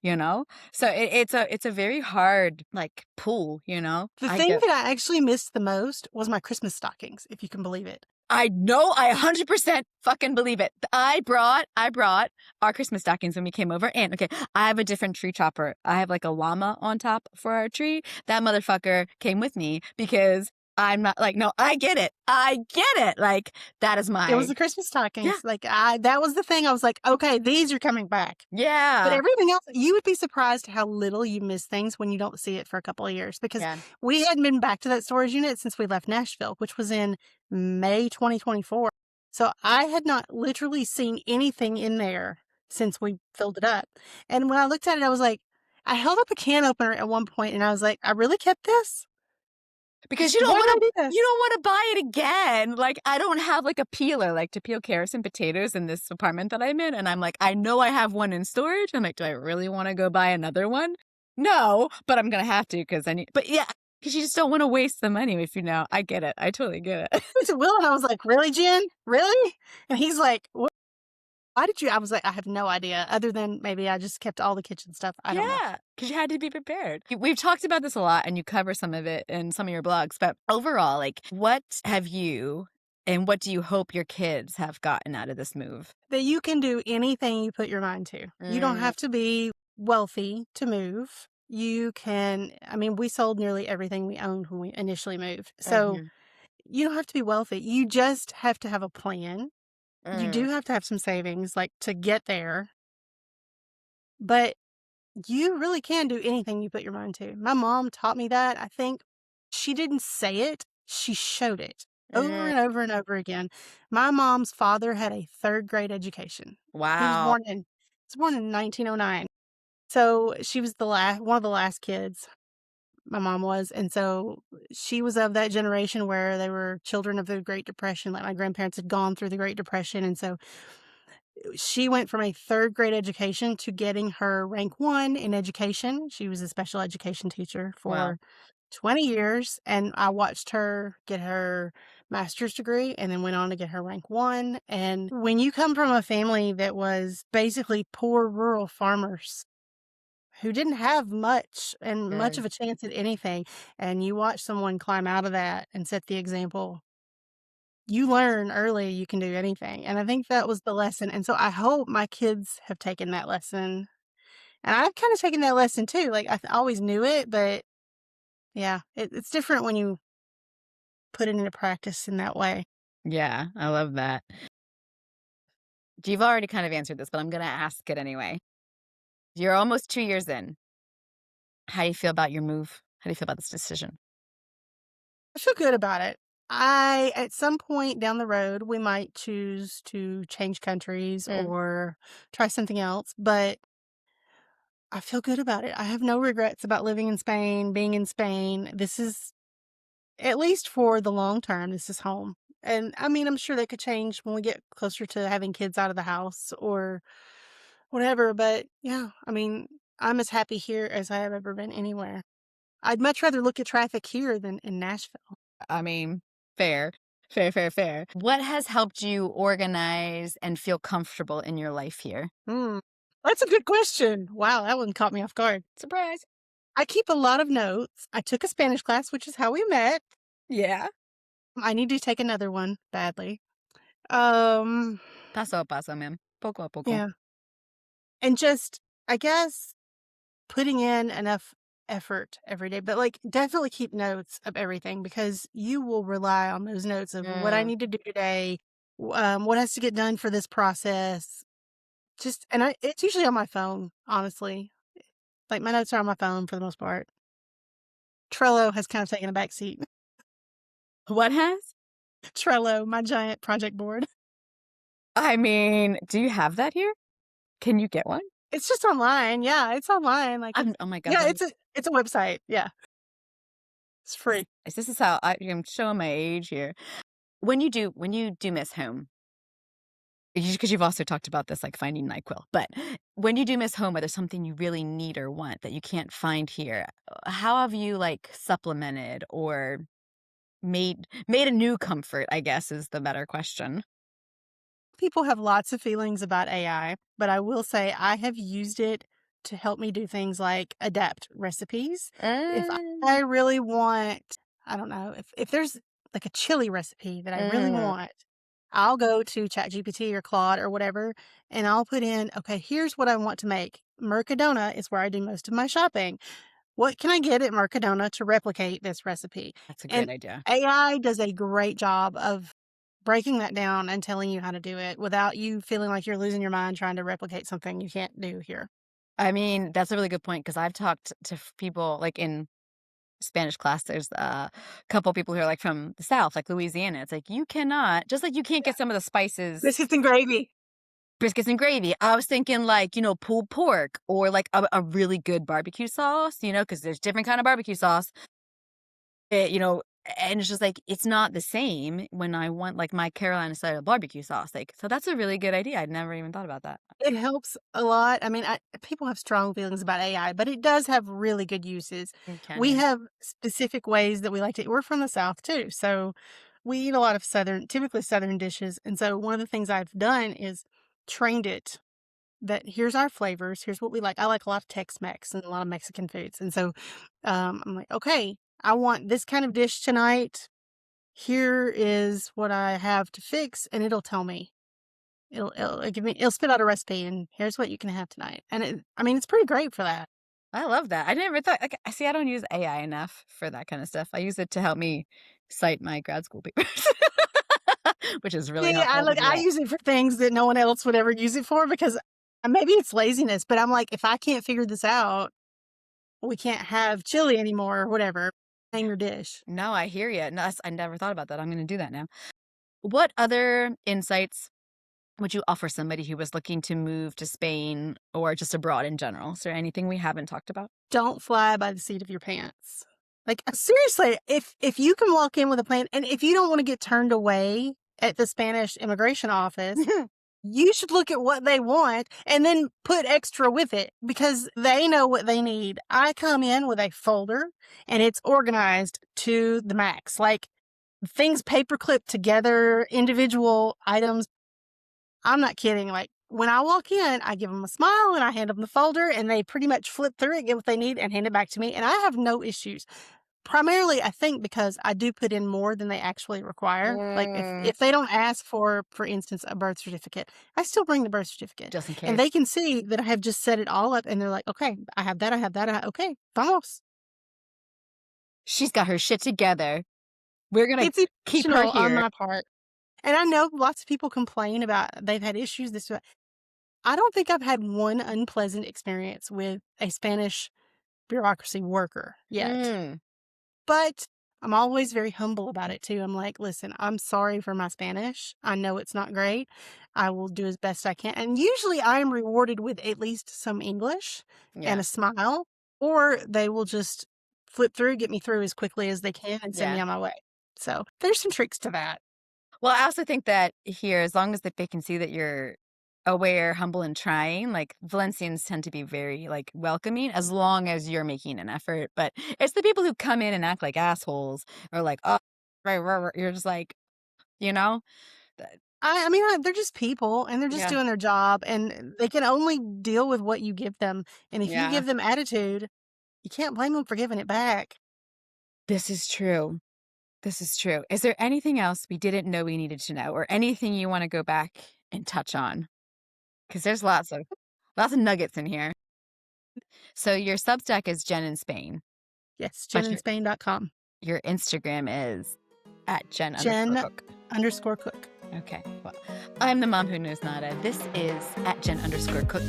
You know? So it's a very hard like pull, The I thing get. that I actually missed the most was my Christmas stockings, if you can believe it. I know, I 100% fucking believe it. I brought our Christmas stockings when we came over, and okay, I have a different tree chopper. I have like a llama on top for our tree. That motherfucker came with me because I'm not like, no, I get it. I get it. Like that is It was my. the Christmas Yeah, stockings. Like, that was the thing. I was like, okay, these are coming back. But yeah, everything else, you would be surprised how little you miss things when you don't see it for a couple of years. Because yeah. we hadn't been back to that storage unit since we left Nashville, which was in May 2024. So I had not literally seen anything in there since we filled it up. And when I looked at it, I was like, I held up a can opener at one point and I was like, I really kept this? Because you don't Why want did I to do this? you don't want to buy it again. Like I don't have like a peeler like to peel carrots and potatoes in this apartment that I'm in, and I'm like, I know I have one in storage. I'm like, do I really want to go buy another one? No, but I'm gonna have to because I need. But yeah, because you just don't want to waste the money if you know. I get it. I totally get it. To Will and I was like, really, Jen? Really? And he's like, why did you? I was like, I have no idea, other than maybe I just kept all the kitchen stuff. I don't know. Yeah, because you had to be prepared. We've talked about this a lot, and you cover some of it in some of your blogs. But overall, like, what have you and what do you hope your kids have gotten out of this move? That you can do anything you put your mind to. You don't Mm, have to be wealthy to move. You can, I mean, we sold nearly everything we owned when we initially moved. So mhm, you don't have to be wealthy. You just have to have a plan. You mm, do have to have some savings, like, to get there. But you really can do anything you put your mind to. My mom taught me that. I think she didn't say it, she showed it over mm. and over and over again. My mom's father had a 3rd grade education. He Wow. was born in 1909. So she was one of the last kids, my mom was, and so she was of that generation where they were children of the Great Depression, like my grandparents had gone through the Great Depression, and so She went from a third grade education to getting her rank 1 in education. She was a special education teacher Wow. for 20 years, and I watched her get her master's degree and then went on to get her rank 1. And when you come from a family that was basically poor rural farmers who didn't have much and much Sure. of a chance at anything, and you watch someone climb out of that and set the example, you learn early you can do anything, and I think that was the lesson, and so I hope my kids have taken that lesson, and I've kinda taken that lesson too, like, always knew it, but yeah, it's different when you put it into practice in that way. Yeah, I love that. You've already kind of answered this, but I'm gonna ask it anyway. You're almost 2 years in. How do you feel about your move? How do you feel about this decision? I feel good about it. I At some point down the road, we might choose to change countries Mm. or try something else, but I feel good about it. I have no regrets about living in Spain, being in Spain. This is, at least for the long term, this is home. And I mean, I'm sure that could change when we get closer to having kids out of the house or whatever. But yeah, I mean, I'm as happy here as I have ever been anywhere. I'd much rather look at traffic here than in Nashville. I mean, fair. Fair, fair, fair. What has helped you organize and feel comfortable in your life here? Hmm. That's a good question. Wow, that one caught me off guard. Surprise. I keep a lot of notes. I took a Spanish class, which is how we met. Yeah. I need to take another one badly. Um, Paso a paso, ma'am. Poco a poco. yeah. And just, I guess, putting in enough effort every day, but like definitely keep notes of everything because you will rely on those notes of what I Mm, need to do today, what has to get done for this process. Just, and it's usually on my phone, honestly. Like my notes are on my phone for the most part. Trello has kind of taken a back seat. what has? Trello, my giant project board. I mean, do you have that here? Can you get one? It's just online. Yeah, it's online. Like it's Oh my gosh, yeah, it's a website. Yeah, it's free. this is how I'm showing my age here. When you do miss home, because you've also talked about this, like finding NyQuil, but when you do miss home, or there's something you really need or want that you can't find here, how have you like supplemented or made a new comfort, I guess is the better question. People have lots of feelings about AI, but I will say I have used it to help me do things like adapt recipes. If I Mm, really want, I don't know, if there's like a chili recipe that I really mm, want, I'll go to ChatGPT or Claude or whatever, and I'll put in, okay, here's what I want to make. Mercadona is where I do most of my shopping. What can I get at Mercadona to replicate this recipe? that's a And great idea. AI does a great job of breaking that down and telling you how to do it without you feeling like you're losing your mind trying to replicate something you can't do here. I mean, that's a really good point because I've talked to people like in Spanish class. There's a couple people who are like from the South, like Louisiana. It's like you cannot, just like you can't Yeah. get some of the spices, Biscuits and gravy. briskets and gravy. I was thinking like, pulled pork or like a really good barbecue sauce, because there's different kind of barbecue sauce. And it's just like it's not the same when I want like my Carolina style barbecue sauce. Like, so that's a really good idea. I'd never even thought about that. It helps a lot. I mean, people have strong feelings about AI, but it does have really good uses. Can We you? have specific ways that we like to eat. We're from the South too. So we eat a lot of typically Southern dishes. And so one of the things I've done is trained it that here's our flavors, here's what we like. I like a lot of Tex-Mex and a lot of Mexican foods. And so I'm like, okay, I want this kind of dish tonight. Here is what I have to fix, and it'll tell me. It'll spit out a recipe, and here's what you can have tonight. And I mean, it's pretty great for that. I love that. I never thought like, I see, I don't use AI enough for that kind of stuff. I use it to help me cite my grad school papers, which is really Yeah, helpful to do I that. use it for things that no one else would ever use it for because maybe it's laziness, but I'm like, if I can't figure this out, we can't have chili anymore or whatever. Name your dish. No, I hear you. No, I never thought about that. I'm going to do that now. What other insights would you offer somebody who was looking to move to Spain or just abroad in general? Is there anything we haven't talked about? Don't fly by the seat of your pants. Like seriously, if you can walk in with a plan, and if you don't want to get turned away at the Spanish immigration office, You should look at what they want and then put extra with it because they know what they need. I come in with a folder and it's organized to the max. Like things paperclip together, individual items. I'm not kidding. Like when I walk in, I give them a smile and I hand them the folder and they pretty much flip through it, get what they need and hand it back to me. And I have no issues. Primarily, I think because I do put in more than they actually require. Like Mm, if they don't ask for instance, a birth certificate, I still bring the birth certificate. just in And case. they can see that I have just set it all up and they're like, okay, I have that, I have that, okay, vamos. She's got her shit together. We're gonna It's keep her emotional on here. my part. And I know lots of people complain about they've had issues this way. I don't think I've had one unpleasant experience with a Spanish bureaucracy worker yet. Mm, But I'm always very humble about it too. I'm like, listen, I'm sorry for my Spanish. I know it's not great. I will do as best I can. And usually I am rewarded with at least some English and yeah, a smile, or they will just flip through, get me through as quickly as they can and send me yeah. on my way. So there's some tricks to that. Well, I also think that here, as long as that they can see that you're aware, humble, and trying, like Valencians tend to be very like welcoming as long as you're making an effort. But it's the people who come in and act like assholes or like, oh, right, you're just like, you know, th- I mean, they're just people and they're just yeah, doing their job and they can only deal with what you give them. And if you yeah, give them attitude, you can't blame them for giving it back. this is true. This is true. Is there anything else we didn't know we needed to know, or anything you want to go back and touch on? Because there's lots of nuggets in here. So your Substack is Jen in Spain, Yes, but JenInSpain.com. your Instagram is at Jen underscore Jen Cook. underscore cook. Okay. Well, I'm the mom who knows nada. This is at Jen underscore Cook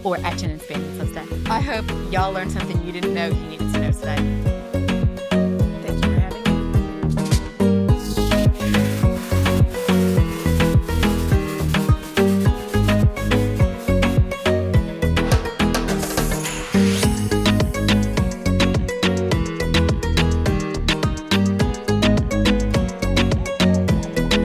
or at Jen in Spain on Substack. I hope y'all learned something you didn't know you needed to know today.